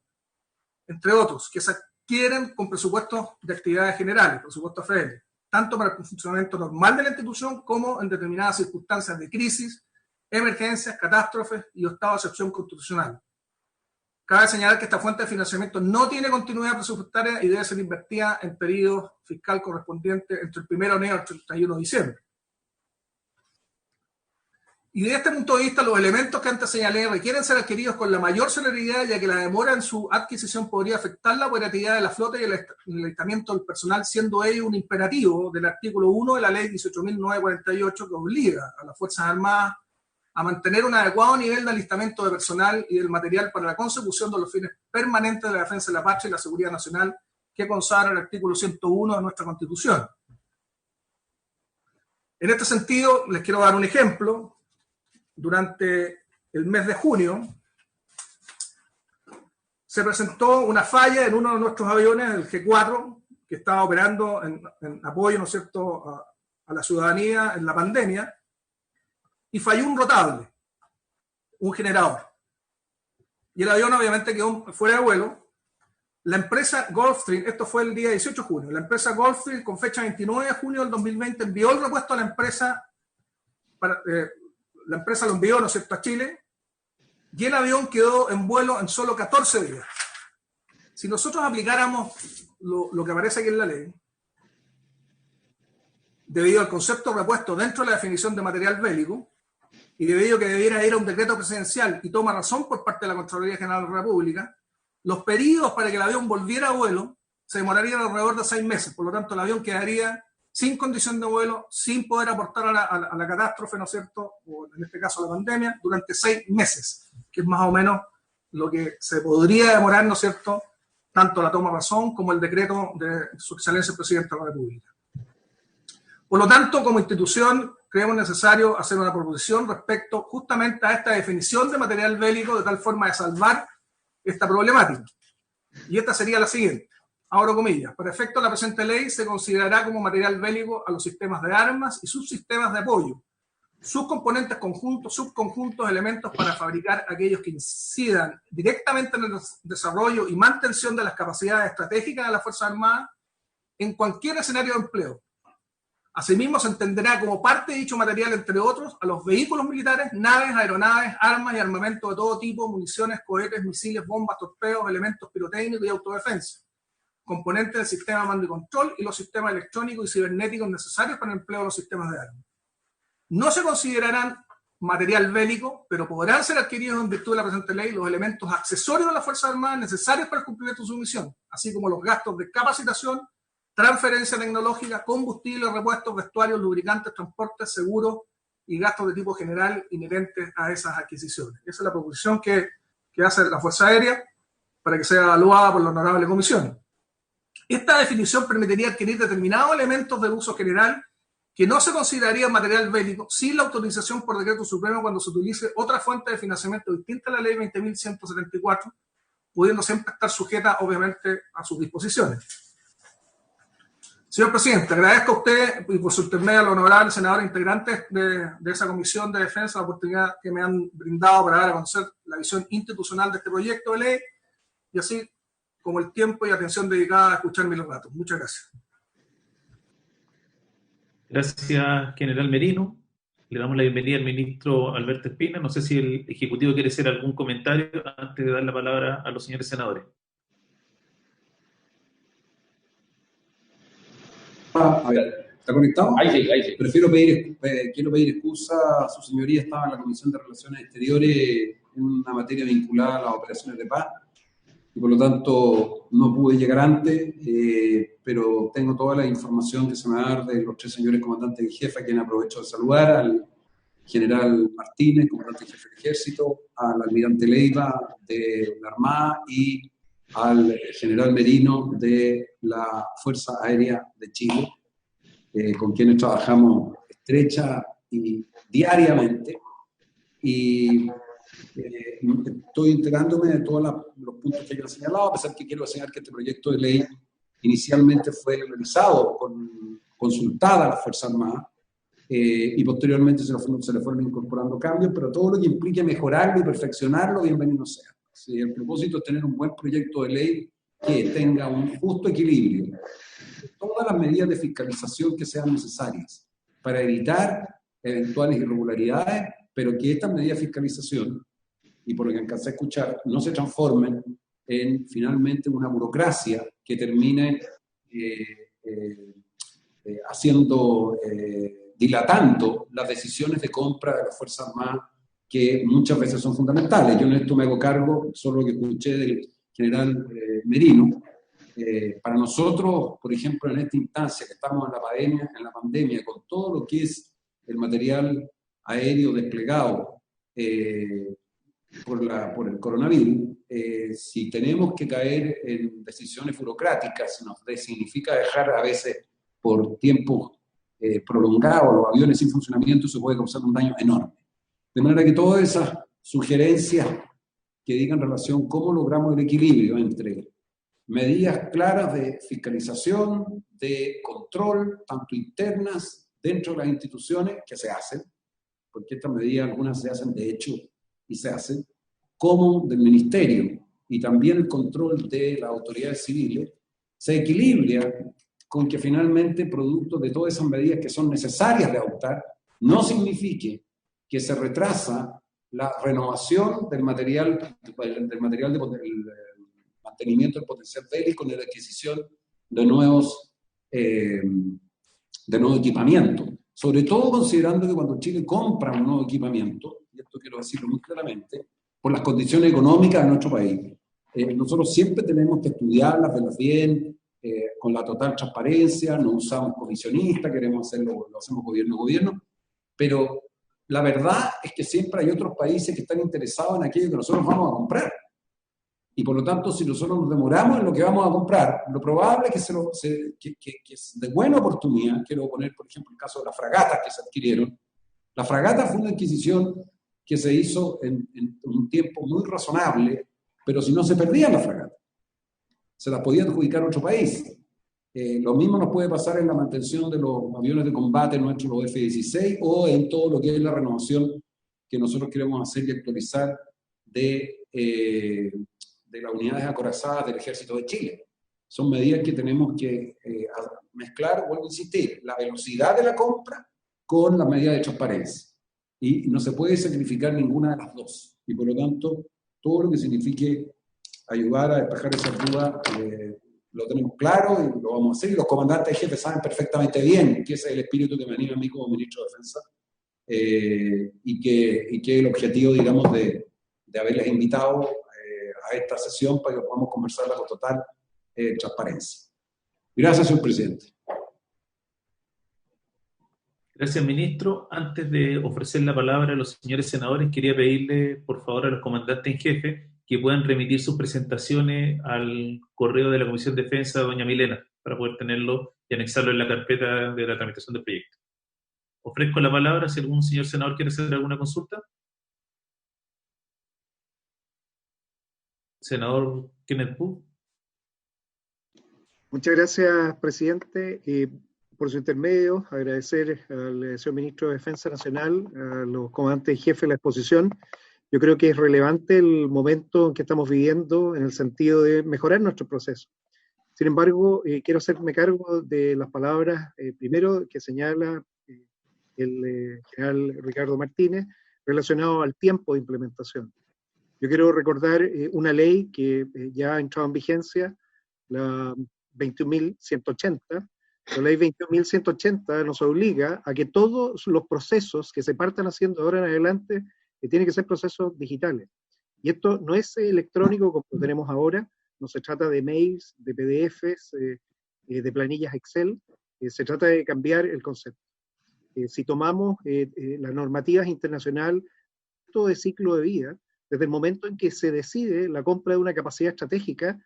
entre otros, que se adquieren con presupuestos de actividades generales, presupuesto FL, tanto para el funcionamiento normal de la institución como en determinadas circunstancias de crisis, emergencias, catástrofes y estado de excepción constitucional. Cabe señalar que esta fuente de financiamiento no tiene continuidad presupuestaria y debe ser invertida en periodo fiscal correspondiente entre el 1 de enero y el 31 de diciembre. Y desde este punto de vista, los elementos que antes señalé requieren ser adquiridos con la mayor celeridad, ya que la demora en su adquisición podría afectar la operatividad de la flota y el alistamiento del personal, siendo ello un imperativo del artículo 1 de la Ley 18.948, que obliga a las Fuerzas Armadas a mantener un adecuado nivel de alistamiento de personal y del material para la consecución de los fines permanentes de la defensa de la patria y la seguridad nacional, que consagra el artículo 101 de nuestra Constitución. En este sentido, les quiero dar un ejemplo. Durante el mes de junio se presentó una falla en uno de nuestros aviones, el G4, que estaba operando en apoyo, ¿no es cierto?, a la ciudadanía en la pandemia, y falló un rotable, un generador. Y el avión obviamente quedó fuera de vuelo. La empresa Gulfstream, esto fue el día 18 de junio, la empresa Gulfstream con fecha 29 de junio del 2020 envió el repuesto a la empresa la empresa lo envió, ¿no es cierto?, a Chile, y el avión quedó en vuelo en solo 14 días. Si nosotros aplicáramos lo que aparece aquí en la ley, debido al concepto repuesto dentro de la definición de material bélico, y debido a que debiera ir a un decreto presidencial y toma razón por parte de la Contraloría General de la República, los periodos para que el avión volviera a vuelo se demorarían alrededor de 6 meses. Por lo tanto, el avión quedaría sin condición de vuelo, sin poder aportar a la catástrofe, ¿no es cierto?, o en este caso a la pandemia, durante 6 meses, que es más o menos lo que se podría demorar, ¿no es cierto?, tanto la toma de razón como el decreto de su excelencia el presidente de la República. Por lo tanto, como institución, creemos necesario hacer una proposición respecto justamente a esta definición de material bélico de tal forma de salvar esta problemática. Y esta sería la siguiente. Abro comillas, para efecto de la presente ley se considerará como material bélico a los sistemas de armas y subsistemas de apoyo, sus componentes conjuntos, subconjuntos, elementos para fabricar aquellos que incidan directamente en el desarrollo y mantención de las capacidades estratégicas de las Fuerzas Armadas en cualquier escenario de empleo, Asimismo, se entenderá como parte de dicho material, entre otros, a los vehículos militares, naves, aeronaves, armas y armamento de todo tipo, municiones, cohetes, misiles, bombas, torpedos, elementos pirotécnicos y autodefensa, componentes del sistema de mando y control y los sistemas electrónicos y cibernéticos necesarios para el empleo de los sistemas de armas. No se considerarán material bélico, pero podrán ser adquiridos en virtud de la presente ley los elementos accesorios de las Fuerzas Armadas necesarios para el cumplimiento de su misión, así como los gastos de capacitación, transferencia tecnológica, combustible, repuestos, vestuarios, lubricantes, transportes, seguros y gastos de tipo general inherentes a esas adquisiciones. Esa es la proposición que hace la Fuerza Aérea para que sea evaluada por la honorable comisión. Esta definición permitiría adquirir determinados elementos de uso general que no se consideraría material bélico sin la autorización por decreto supremo cuando se utilice otra fuente de financiamiento distinta a la ley 20.174, pudiendo siempre estar sujeta, obviamente, a sus disposiciones. Señor presidente, agradezco a usted y por su intermedio a los honorables senadores integrantes de esa comisión de defensa la oportunidad que me han brindado para dar a conocer la visión institucional de este proyecto de ley y así como el tiempo y atención dedicada a escuchar mis relatos. Muchas gracias. Gracias, general Merino. Le damos la bienvenida al ministro Alberto Espina. No sé si el Ejecutivo quiere hacer algún comentario antes de dar la palabra a los señores senadores. A ver, ¿está conectado? Ahí sí. Quiero pedir excusa a su señoría. Estaba en la Comisión de Relaciones Exteriores en una materia vinculada a las operaciones de paz y por lo tanto no pude llegar antes, pero tengo toda la información que se me va a dar de los tres señores comandantes en jefe, a quien aprovecho de saludar, al general Martínez, comandante en jefe del Ejército, al almirante Leiva de la Armada y al general Merino de la Fuerza Aérea de Chile, con quienes trabajamos estrecha y diariamente. Y estoy enterándome de todos los puntos que ellos han señalado, a pesar que quiero señalar que este proyecto de ley inicialmente fue realizado, consultada a las Fuerzas Armadas, y posteriormente se le fueron incorporando cambios, pero todo lo que implique mejorarlo y perfeccionarlo, bienvenido sea. Si el propósito es tener un buen proyecto de ley que tenga un justo equilibrio de todas las medidas de fiscalización que sean necesarias para evitar eventuales irregularidades, pero que estas medidas de fiscalización, y por lo que alcancé a escuchar, no se transformen en finalmente una burocracia que termine dilatando las decisiones de compra de las Fuerzas Armadas, que muchas veces son fundamentales. Yo en esto me hago cargo, solo lo que escuché del general Merino. Para nosotros, por ejemplo, en esta instancia que estamos en la pandemia, con todo lo que es el material aéreo desplegado por el coronavirus, si tenemos que caer en decisiones burocráticas, nos significa dejar a veces por tiempo prolongado los aviones sin funcionamiento, se puede causar un daño enorme. De manera que todas esas sugerencias que digan relación cómo logramos el equilibrio entre medidas claras de fiscalización, de control, tanto internas dentro de las instituciones que se hacen, porque estas medidas algunas se hacen de hecho y se hacen, como del Ministerio y también el control de las autoridades civiles, se equilibra con que finalmente producto de todas esas medidas que son necesarias de adoptar, no signifique que se retrasa la renovación del material del mantenimiento del potencial bélico, de la adquisición de nuevos equipamientos. Sobre todo considerando que cuando Chile compra un nuevo equipamiento, y esto quiero decirlo muy claramente, por las condiciones económicas de nuestro país, nosotros siempre tenemos que estudiarlas, verlas bien, con la total transparencia, no usamos comisionistas, queremos hacerlo, lo hacemos gobierno a gobierno, pero la verdad es que siempre hay otros países que están interesados en aquello que nosotros vamos a comprar. Y por lo tanto, si nosotros nos demoramos en lo que vamos a comprar, lo probable es que es de buena oportunidad. Quiero poner, por ejemplo, el caso de las fragatas que se adquirieron. La fragata fue una adquisición que se hizo en un tiempo muy razonable, pero si no se perdían las fragatas, se las podía adjudicar a otro país. Lo mismo nos puede pasar en la mantención de los aviones de combate nuestros, los F-16, o en todo lo que es la renovación que nosotros queremos hacer y actualizar de las unidades acorazadas del Ejército de Chile. son medidas que tenemos que mezclar, vuelvo a insistir, la velocidad de la compra con las medidas de transparencia. Y no se puede sacrificar ninguna de las dos. Y por lo tanto, todo lo que signifique ayudar a despejar esas dudas, lo tenemos claro y lo vamos a hacer. Y los comandantes jefes saben perfectamente bien que ese es el espíritu que me anima a mí como ministro de Defensa y que el objetivo, digamos, de haberles invitado a esta sesión para que podamos conversarla con total transparencia. Gracias, señor presidente. Gracias, ministro. Antes de ofrecer la palabra a los señores senadores, quería pedirle, por favor, a los comandantes en jefe que puedan remitir sus presentaciones al correo de la Comisión de Defensa, doña Milena, para poder tenerlo y anexarlo en la carpeta de la tramitación del proyecto. Ofrezco la palabra si algún señor senador quiere hacer alguna consulta. Senador Kenneth Pugh. Muchas gracias, presidente. Por su intermedio, agradecer al señor ministro de Defensa Nacional, a los comandantes y jefes de la exposición. Yo creo que es relevante el momento en que estamos viviendo en el sentido de mejorar nuestro proceso. Sin embargo, quiero hacerme cargo de las palabras, primero, que señala el general Ricardo Martínez, relacionado al tiempo de implementación. Yo quiero recordar una ley que ya ha entrado en vigencia, la 21.180. La ley 21.180 nos obliga a que todos los procesos que se partan haciendo ahora en adelante tienen que ser procesos digitales. Y esto no es electrónico como lo tenemos ahora, no se trata de mails, de PDFs, de planillas Excel, se trata de cambiar el concepto. Si tomamos las normativas internacionales de ciclo de vida, desde el momento en que se decide la compra de una capacidad estratégica,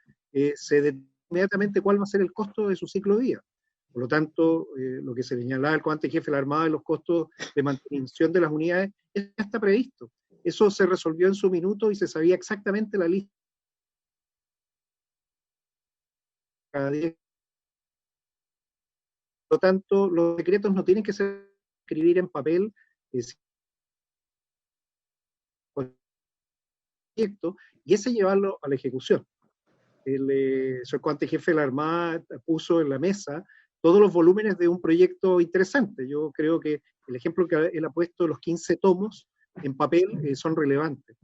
se determina inmediatamente cuál va a ser el costo de su ciclo de vida. Por lo tanto, lo que se señalaba el comandante jefe de la Armada de los costos de mantenimiento de las unidades, ya está previsto. Eso se resolvió en su minuto y se sabía exactamente la lista. Cada día. Por lo tanto, los decretos no tienen que ser escribir en papel, y ese llevarlo a la ejecución. El comandante jefe de la Armada puso en la mesa todos los volúmenes de un proyecto interesante. Yo creo que el ejemplo que él ha puesto, los 15 tomos en papel, son relevantes.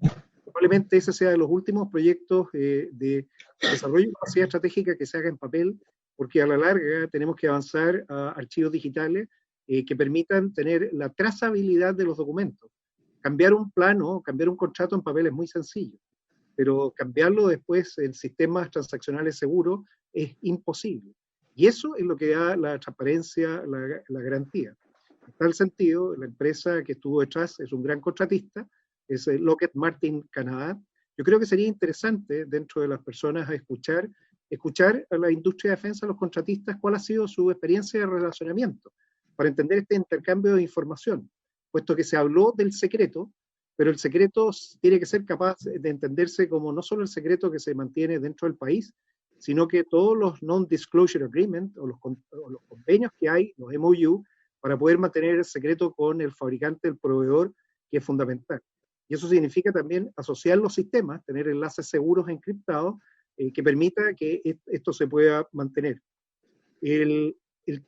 Probablemente ese sea de los últimos proyectos de desarrollo de capacidad estratégica que se haga en papel, porque a la larga tenemos que avanzar a archivos digitales que permitan tener la trazabilidad de los documentos. Cambiar un plano, cambiar un contrato en papel es muy sencillo, pero cambiarlo después en sistemas transaccionales seguros es imposible. Y eso es lo que da la transparencia, la garantía. En tal sentido, la empresa que estuvo detrás es un gran contratista, es Lockheed Martin Canadá. Yo creo que sería interesante dentro de las personas a escuchar a la industria de defensa, a los contratistas, cuál ha sido su experiencia de relacionamiento, para entender este intercambio de información, puesto que se habló del secreto, pero el secreto tiene que ser capaz de entenderse como no solo el secreto que se mantiene dentro del país, sino que todos los non-disclosure agreements o los convenios que hay, los MOU, para poder mantener el secreto con el fabricante, el proveedor, que es fundamental. Y eso significa también asociar los sistemas, tener enlaces seguros encriptados que permita que esto se pueda mantener. El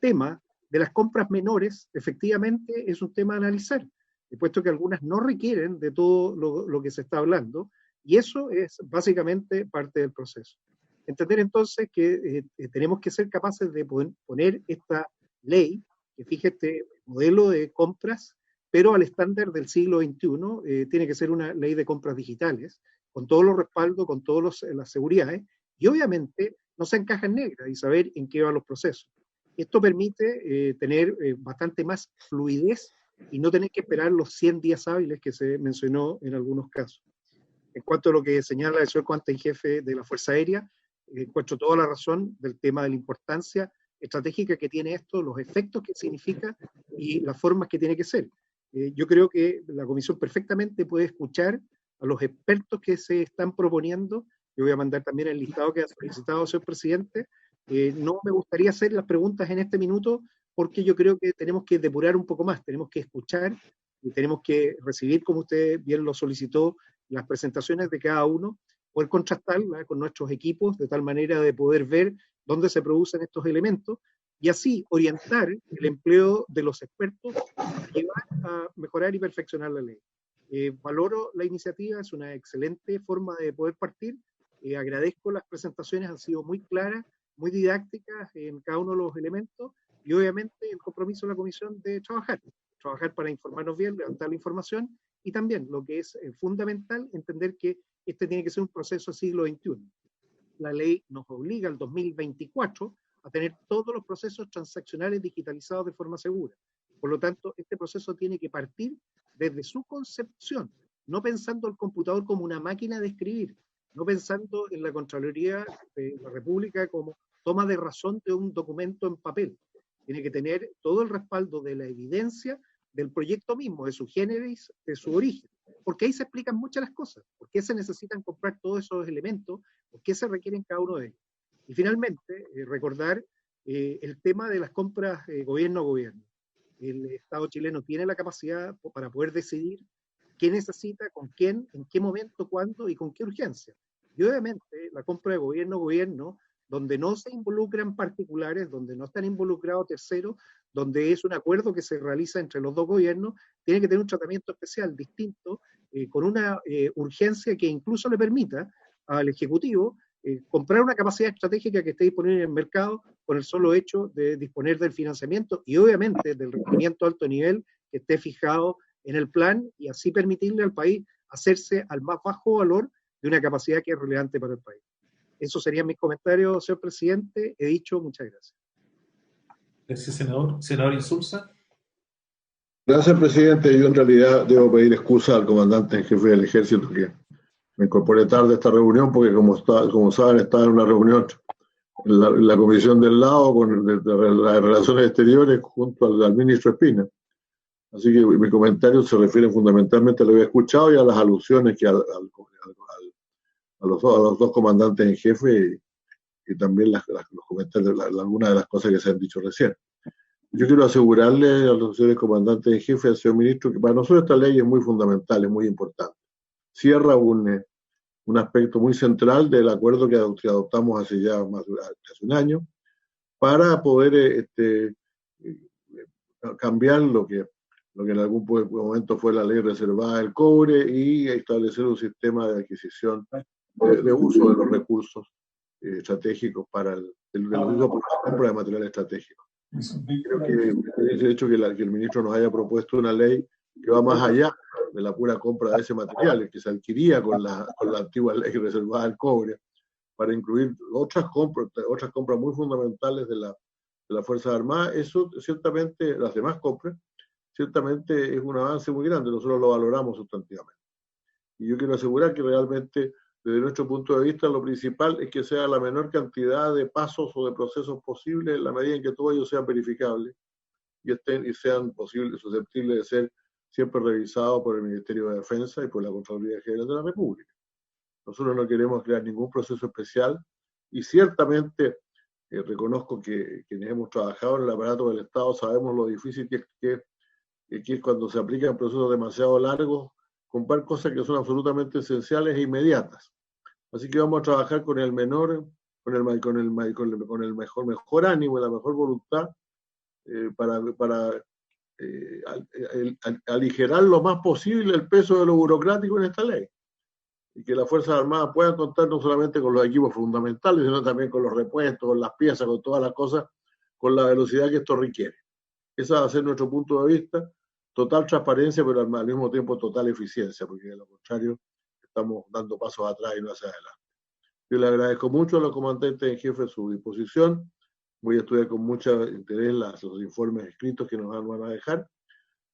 tema de las compras menores, efectivamente, es un tema a analizar, puesto que algunas no requieren de todo lo que se está hablando, y eso es básicamente parte del proceso. Entender entonces que tenemos que ser capaces de poner esta ley que fije este modelo de compras, pero al estándar del siglo XXI, tiene que ser una ley de compras digitales, con todos los respaldos, con todas las seguridades, y obviamente no se encaja en negra y saber en qué van los procesos. Esto permite tener bastante más fluidez y no tener que esperar los 100 días hábiles que se mencionó en algunos casos. En cuanto a lo que señala el señor comandante en jefe de la Fuerza Aérea, encuentro toda la razón del tema de la importancia estratégica que tiene esto, los efectos que significa y las formas que tiene que ser. Yo creo que la Comisión perfectamente puede escuchar a los expertos que se están proponiendo. Yo voy a mandar también el listado que ha solicitado el señor presidente. No me gustaría hacer las preguntas en este minuto porque yo creo que tenemos que depurar un poco más, tenemos que escuchar y tenemos que recibir, como usted bien lo solicitó, las presentaciones de cada uno, poder contrastarlas con nuestros equipos de tal manera de poder ver dónde se producen estos elementos, y así orientar el empleo de los expertos que van a mejorar y perfeccionar la ley. Valoro la iniciativa, es una excelente forma de poder partir. Agradezco las presentaciones, han sido muy claras, muy didácticas en cada uno de los elementos, y obviamente el compromiso de la comisión de trabajar para informarnos bien, levantar la información, y también lo que es fundamental, entender que este tiene que ser un proceso siglo XXI. La ley nos obliga al 2024 a tener todos los procesos transaccionales digitalizados de forma segura. Por lo tanto, este proceso tiene que partir desde su concepción, no pensando el computador como una máquina de escribir, no pensando en la Contraloría de la República como toma de razón de un documento en papel. Tiene que tener todo el respaldo de la evidencia del proyecto mismo, de su génesis, de su origen, porque ahí se explican muchas las cosas, por qué se necesitan comprar todos esos elementos, por qué se requieren cada uno de ellos. Y finalmente, recordar el tema de las compras gobierno a gobierno. El Estado chileno tiene la capacidad para poder decidir qué necesita, con quién, en qué momento, cuándo y con qué urgencia. Y obviamente la compra de gobierno a gobierno, donde no se involucran particulares, donde no están involucrados terceros, donde es un acuerdo que se realiza entre los dos gobiernos, tiene que tener un tratamiento especial, distinto, con una urgencia que incluso le permita al Ejecutivo comprar una capacidad estratégica que esté disponible en el mercado con el solo hecho de disponer del financiamiento y obviamente del rendimiento a alto nivel que esté fijado en el plan, y así permitirle al país hacerse al más bajo valor de una capacidad que es relevante para el país. Esos serían mis comentarios, señor presidente. He dicho, muchas gracias. Gracias, senador. Senador Insulza. Gracias, presidente. Yo en realidad debo pedir excusa al comandante en jefe del ejército que me incorporé tarde a esta reunión porque como saben estaba en una reunión en la comisión del lado de las relaciones exteriores junto al ministro Espina. Así que mis comentarios se refieren fundamentalmente a lo que he escuchado y a las alusiones que a los dos comandantes en jefe y también los comentarios, algunas de las cosas que se han dicho recién. Yo quiero asegurarle a los señores comandantes en jefe, al señor ministro, que para nosotros esta ley es muy fundamental, es muy importante. Cierra un aspecto muy central del acuerdo que adoptamos hace ya hace un año para poder cambiar lo que en algún momento fue la ley reservada del cobre y establecer un sistema de adquisición de uso de los recursos estratégicos para el uso por la compra de material estratégico. Creo que el hecho que el ministro nos haya propuesto una ley que va más allá de la pura compra de ese material, que se adquiría con la antigua ley reservada del cobre, para incluir otras compras muy fundamentales de las Fuerzas Armadas. Eso ciertamente, las demás compras, ciertamente es un avance muy grande, nosotros lo valoramos sustantivamente. Y yo quiero asegurar que realmente, desde nuestro punto de vista, lo principal es que sea la menor cantidad de pasos o de procesos posibles en la medida en que todos ellos sean verificables y sean posibles, susceptibles de ser siempre revisados por el Ministerio de Defensa y por la Contraloría General de la República. Nosotros no queremos crear ningún proceso especial y ciertamente reconozco que quienes hemos trabajado en el aparato del Estado sabemos lo difícil que es cuando se aplican procesos demasiado largos, comprar cosas que son absolutamente esenciales e inmediatas. Así que vamos a trabajar con el mejor ánimo y la mejor voluntad para aligerar lo más posible el peso de lo burocrático en esta ley. Y que las Fuerzas Armadas puedan contar no solamente con los equipos fundamentales, sino también con los repuestos, con las piezas, con todas las cosas, con la velocidad que esto requiere. Ese va a ser nuestro punto de vista. Total transparencia, pero al mismo tiempo total eficiencia, porque de lo contrario estamos dando pasos atrás y no hacia adelante. Yo le agradezco mucho a los comandantes en jefe su disposición. Voy a estudiar con mucho interés los informes escritos que nos van a dejar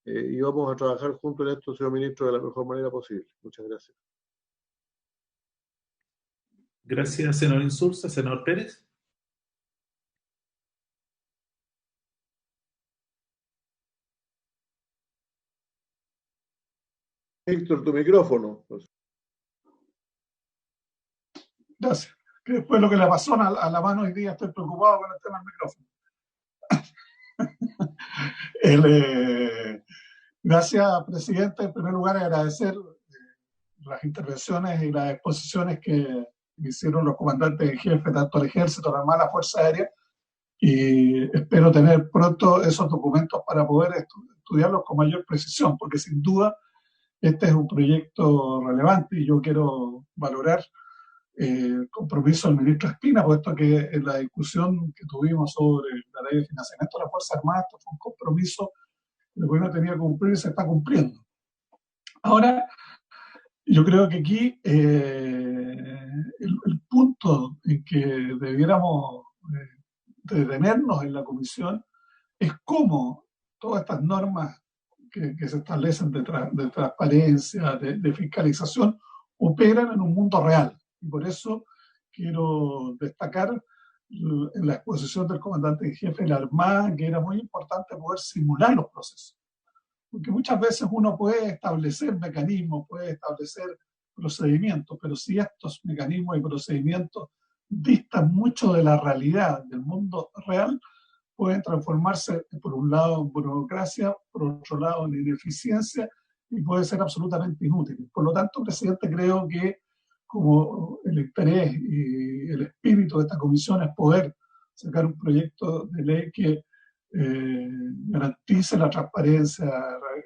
y vamos a trabajar juntos en esto, señor ministro, de la mejor manera posible. Muchas gracias. Gracias, senador Insulza. Senador Pérez. Héctor, tu micrófono. Gracias. Que después lo que le pasó a la mano hoy día, estoy preocupado con el tema del micrófono. Gracias, presidente. En primer lugar, agradecer las intervenciones y las exposiciones que me hicieron los comandantes en jefe, tanto el Ejército, la Armada, la Fuerza Aérea, y espero tener pronto esos documentos para poder estudiarlos con mayor precisión, porque sin duda este es un proyecto relevante y yo quiero valorar el compromiso del ministro Espina, puesto que en la discusión que tuvimos sobre la ley de financiamiento de la Fuerza Armada, esto fue un compromiso que el gobierno tenía que cumplir y se está cumpliendo. Ahora, yo creo que aquí el punto en que debiéramos detenernos en la comisión es cómo todas estas normas que se establecen de transparencia, de fiscalización, operan en un mundo real. Y por eso quiero destacar en la exposición del comandante en jefe de la Armada que era muy importante poder simular los procesos. Porque muchas veces uno puede establecer mecanismos, puede establecer procedimientos, pero si estos mecanismos y procedimientos distan mucho de la realidad, del mundo real, pueden transformarse, por un lado, en burocracia, por otro lado, en ineficiencia, y puede ser absolutamente inútil. Por lo tanto, presidente, creo que como el interés y el espíritu de esta comisión es poder sacar un proyecto de ley que garantice la transparencia,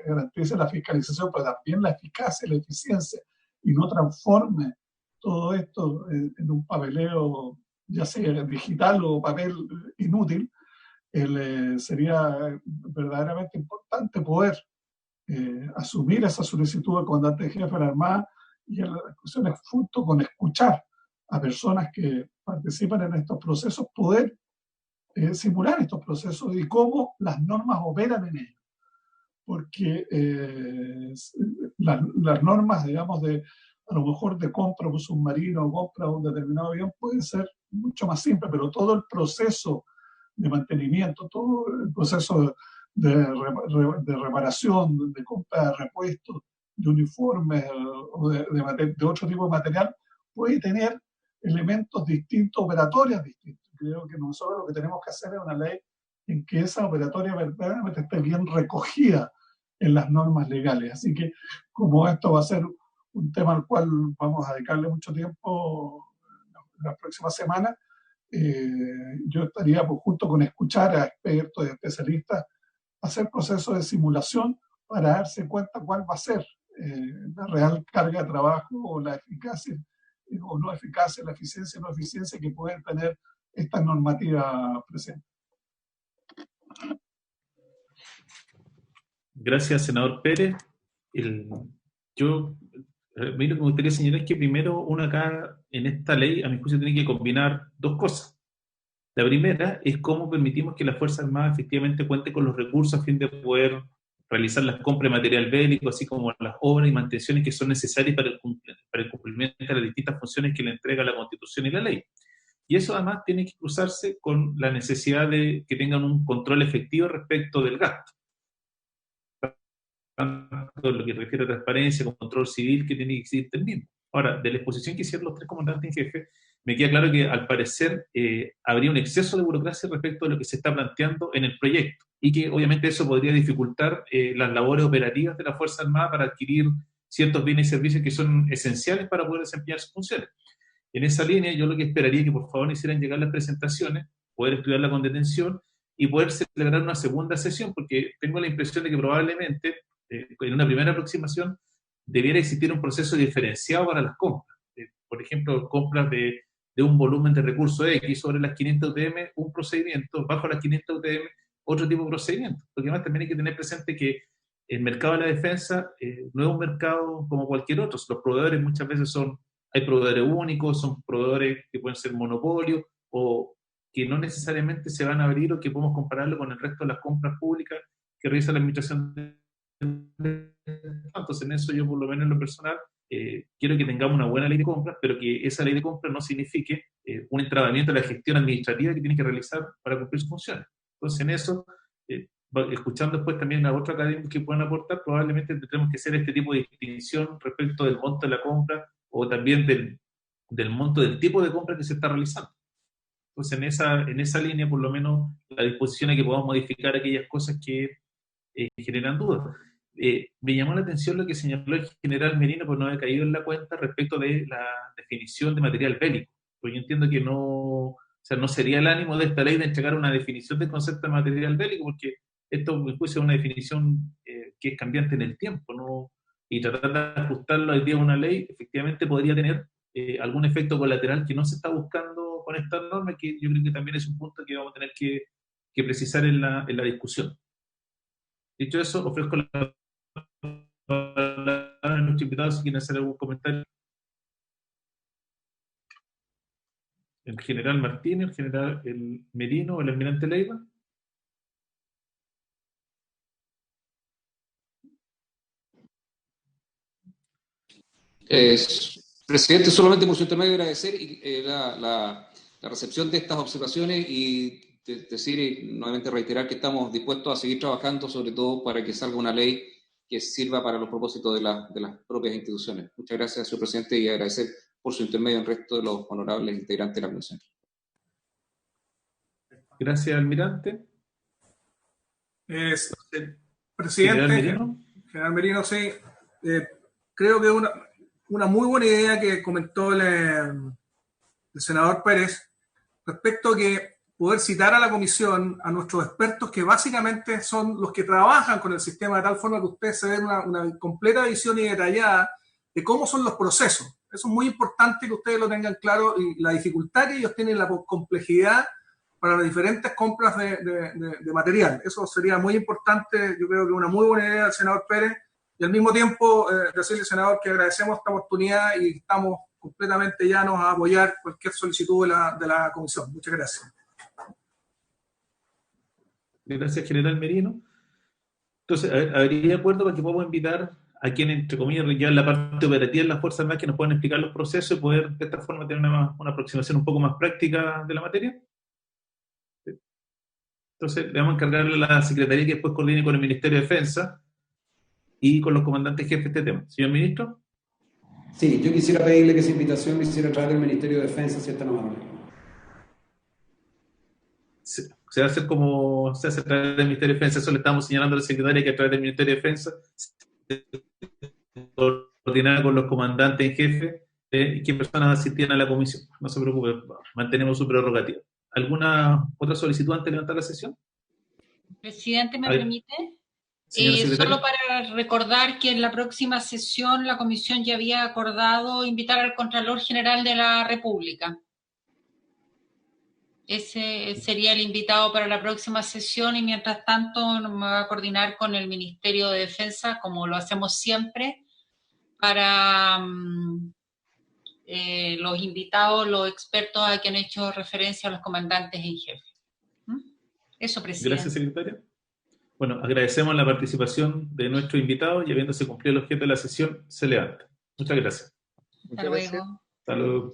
garantice la fiscalización, pero también la eficacia y la eficiencia, y no transforme todo esto en un papeleo, ya sea digital o papel inútil. Sería verdaderamente importante poder asumir esa solicitud del comandante en jefe de la Armada y en las discusiones junto con escuchar a personas que participan en estos procesos, poder simular estos procesos y cómo las normas operan en ellos. Porque las normas, digamos, a lo mejor de compra de un submarino o compra de un determinado avión pueden ser mucho más simples, pero todo el proceso de mantenimiento, todo el proceso de reparación, de compra de repuestos, de uniformes o de otro tipo de material, puede tener elementos distintos, operatorias distintos. Creo que nosotros lo que tenemos que hacer es una ley en que esa operatoria verdaderamente esté bien recogida en las normas legales. Así que, como esto va a ser un tema al cual vamos a dedicarle mucho tiempo en las próximas semanas, yo estaría junto con escuchar a expertos y especialistas, hacer procesos de simulación para darse cuenta cuál va a ser la real carga de trabajo o la eficacia o no eficacia, la eficiencia o no eficiencia que pueden tener estas normativas presentes. Gracias, senador Pérez. Yo lo que me gustaría señalar es que primero uno acá en esta ley, a mi juicio, tiene que combinar dos cosas. La primera es cómo permitimos que la Fuerza Armada efectivamente cuente con los recursos a fin de poder realizar las compras de material bélico, así como las obras y mantenciones que son necesarias para el cumplimiento de las distintas funciones que le entrega la Constitución y la ley. Y eso además tiene que cruzarse con la necesidad de que tengan un control efectivo respecto del gasto. Tanto lo que refiere a transparencia, con control civil que tiene que existir mismo. Ahora, de la exposición que hicieron los tres comandantes en jefe, me queda claro que al parecer habría un exceso de burocracia respecto a lo que se está planteando en el proyecto y que obviamente eso podría dificultar las labores operativas de la Fuerza Armada para adquirir ciertos bienes y servicios que son esenciales para poder desempeñar sus funciones. En esa línea, yo lo que esperaría es que por favor hicieran llegar las presentaciones, poder estudiarla con detención y poder celebrar una segunda sesión, porque tengo la impresión de que probablemente en una primera aproximación debiera existir un proceso diferenciado para las compras. Por ejemplo, compras de un volumen de recursos X sobre las 500 UTM, un procedimiento, bajo las 500 UTM, otro tipo de procedimiento. Porque además también hay que tener presente que el mercado de la defensa no es un mercado como cualquier otro. Los proveedores muchas veces hay proveedores únicos, son proveedores que pueden ser monopolios o que no necesariamente se van a abrir o que podemos compararlo con el resto de las compras públicas que realiza la administración de. Entonces en eso yo por lo menos en lo personal quiero que tengamos una buena ley de compras, pero que esa ley de compras no signifique un entrabamiento de la gestión administrativa que tiene que realizar para cumplir sus funciones. Entonces en eso, escuchando después también a otros académicos que puedan aportar, probablemente tendremos que hacer este tipo de distinción respecto del monto de la compra o también del monto del tipo de compra que se está realizando. Entonces en esa línea por lo menos la disposición es que podamos modificar aquellas cosas que generan dudas. Me llamó la atención lo que señaló el general Merino, por no haber caído en la cuenta respecto de la definición de material bélico. Pues yo entiendo que o sea, no sería el ánimo de esta ley de entregar una definición del concepto de material bélico, porque esto, en mi juicio, es una definición que es cambiante en el tiempo, ¿no? Y tratar de ajustarlo al día de una ley, efectivamente podría tener algún efecto colateral que no se está buscando con esta norma, que yo creo que también es un punto que vamos a tener que precisar en la discusión. Dicho eso, ofrezco la palabra a nuestros invitados si quieren hacer algún comentario. El general Martínez, el general Merino, el almirante Leiva. Presidente, solamente por su intermedio agradecer la recepción de estas observaciones y decir y nuevamente reiterar que estamos dispuestos a seguir trabajando, sobre todo para que salga una ley que sirva para los propósitos de las propias instituciones. Muchas gracias, señor presidente, y agradecer por su intermedio al resto de los honorables integrantes de la comisión. Gracias, almirante. Presidente, general Merino, sí. Creo que una muy buena idea que comentó el senador Pérez respecto a que poder citar a la comisión a nuestros expertos que básicamente son los que trabajan con el sistema de tal forma que ustedes se den una completa visión y detallada de cómo son los procesos. Eso es muy importante que ustedes lo tengan claro y la dificultad que ellos tienen, la complejidad para las diferentes compras de material. Eso sería muy importante, yo creo que una muy buena idea del senador Pérez. Y al mismo tiempo, decirle, senador, que agradecemos esta oportunidad y estamos completamente llanos a apoyar cualquier solicitud de la comisión. Muchas gracias. Gracias, general Merino. Entonces, ¿habría acuerdo para que podamos invitar a quienes, entre comillas, ya en la parte operativa de las Fuerzas Armadas que nos puedan explicar los procesos y poder de esta forma tener una aproximación un poco más práctica de la materia? Entonces, le vamos a encargarle a la Secretaría que después coordine con el Ministerio de Defensa y con los comandantes jefes de este tema. Señor ministro. Sí, yo quisiera pedirle que esa invitación la hiciera a través del Ministerio de Defensa, si está amable. Se va a hacer como se hace a través del Ministerio de Defensa. Eso le estamos señalando a la secretaria, que a través del Ministerio de Defensa coordinar con los comandantes en jefe y qué personas asistían a la comisión. No se preocupe, mantenemos su prerrogativa. ¿Alguna otra solicitud antes de levantar la sesión? Presidente, ¿me permite? Solo para recordar que en la próxima sesión la comisión ya había acordado invitar al Contralor General de la República. Ese sería el invitado para la próxima sesión y mientras tanto me voy a coordinar con el Ministerio de Defensa, como lo hacemos siempre, para los invitados, los expertos a que han hecho referencia a los comandantes en jefe. Eso, presidente. Gracias, secretaria. Bueno, agradecemos la participación de nuestro invitado y habiéndose cumplido el objeto de la sesión, se levanta. Muchas gracias. Hasta luego. Hasta luego.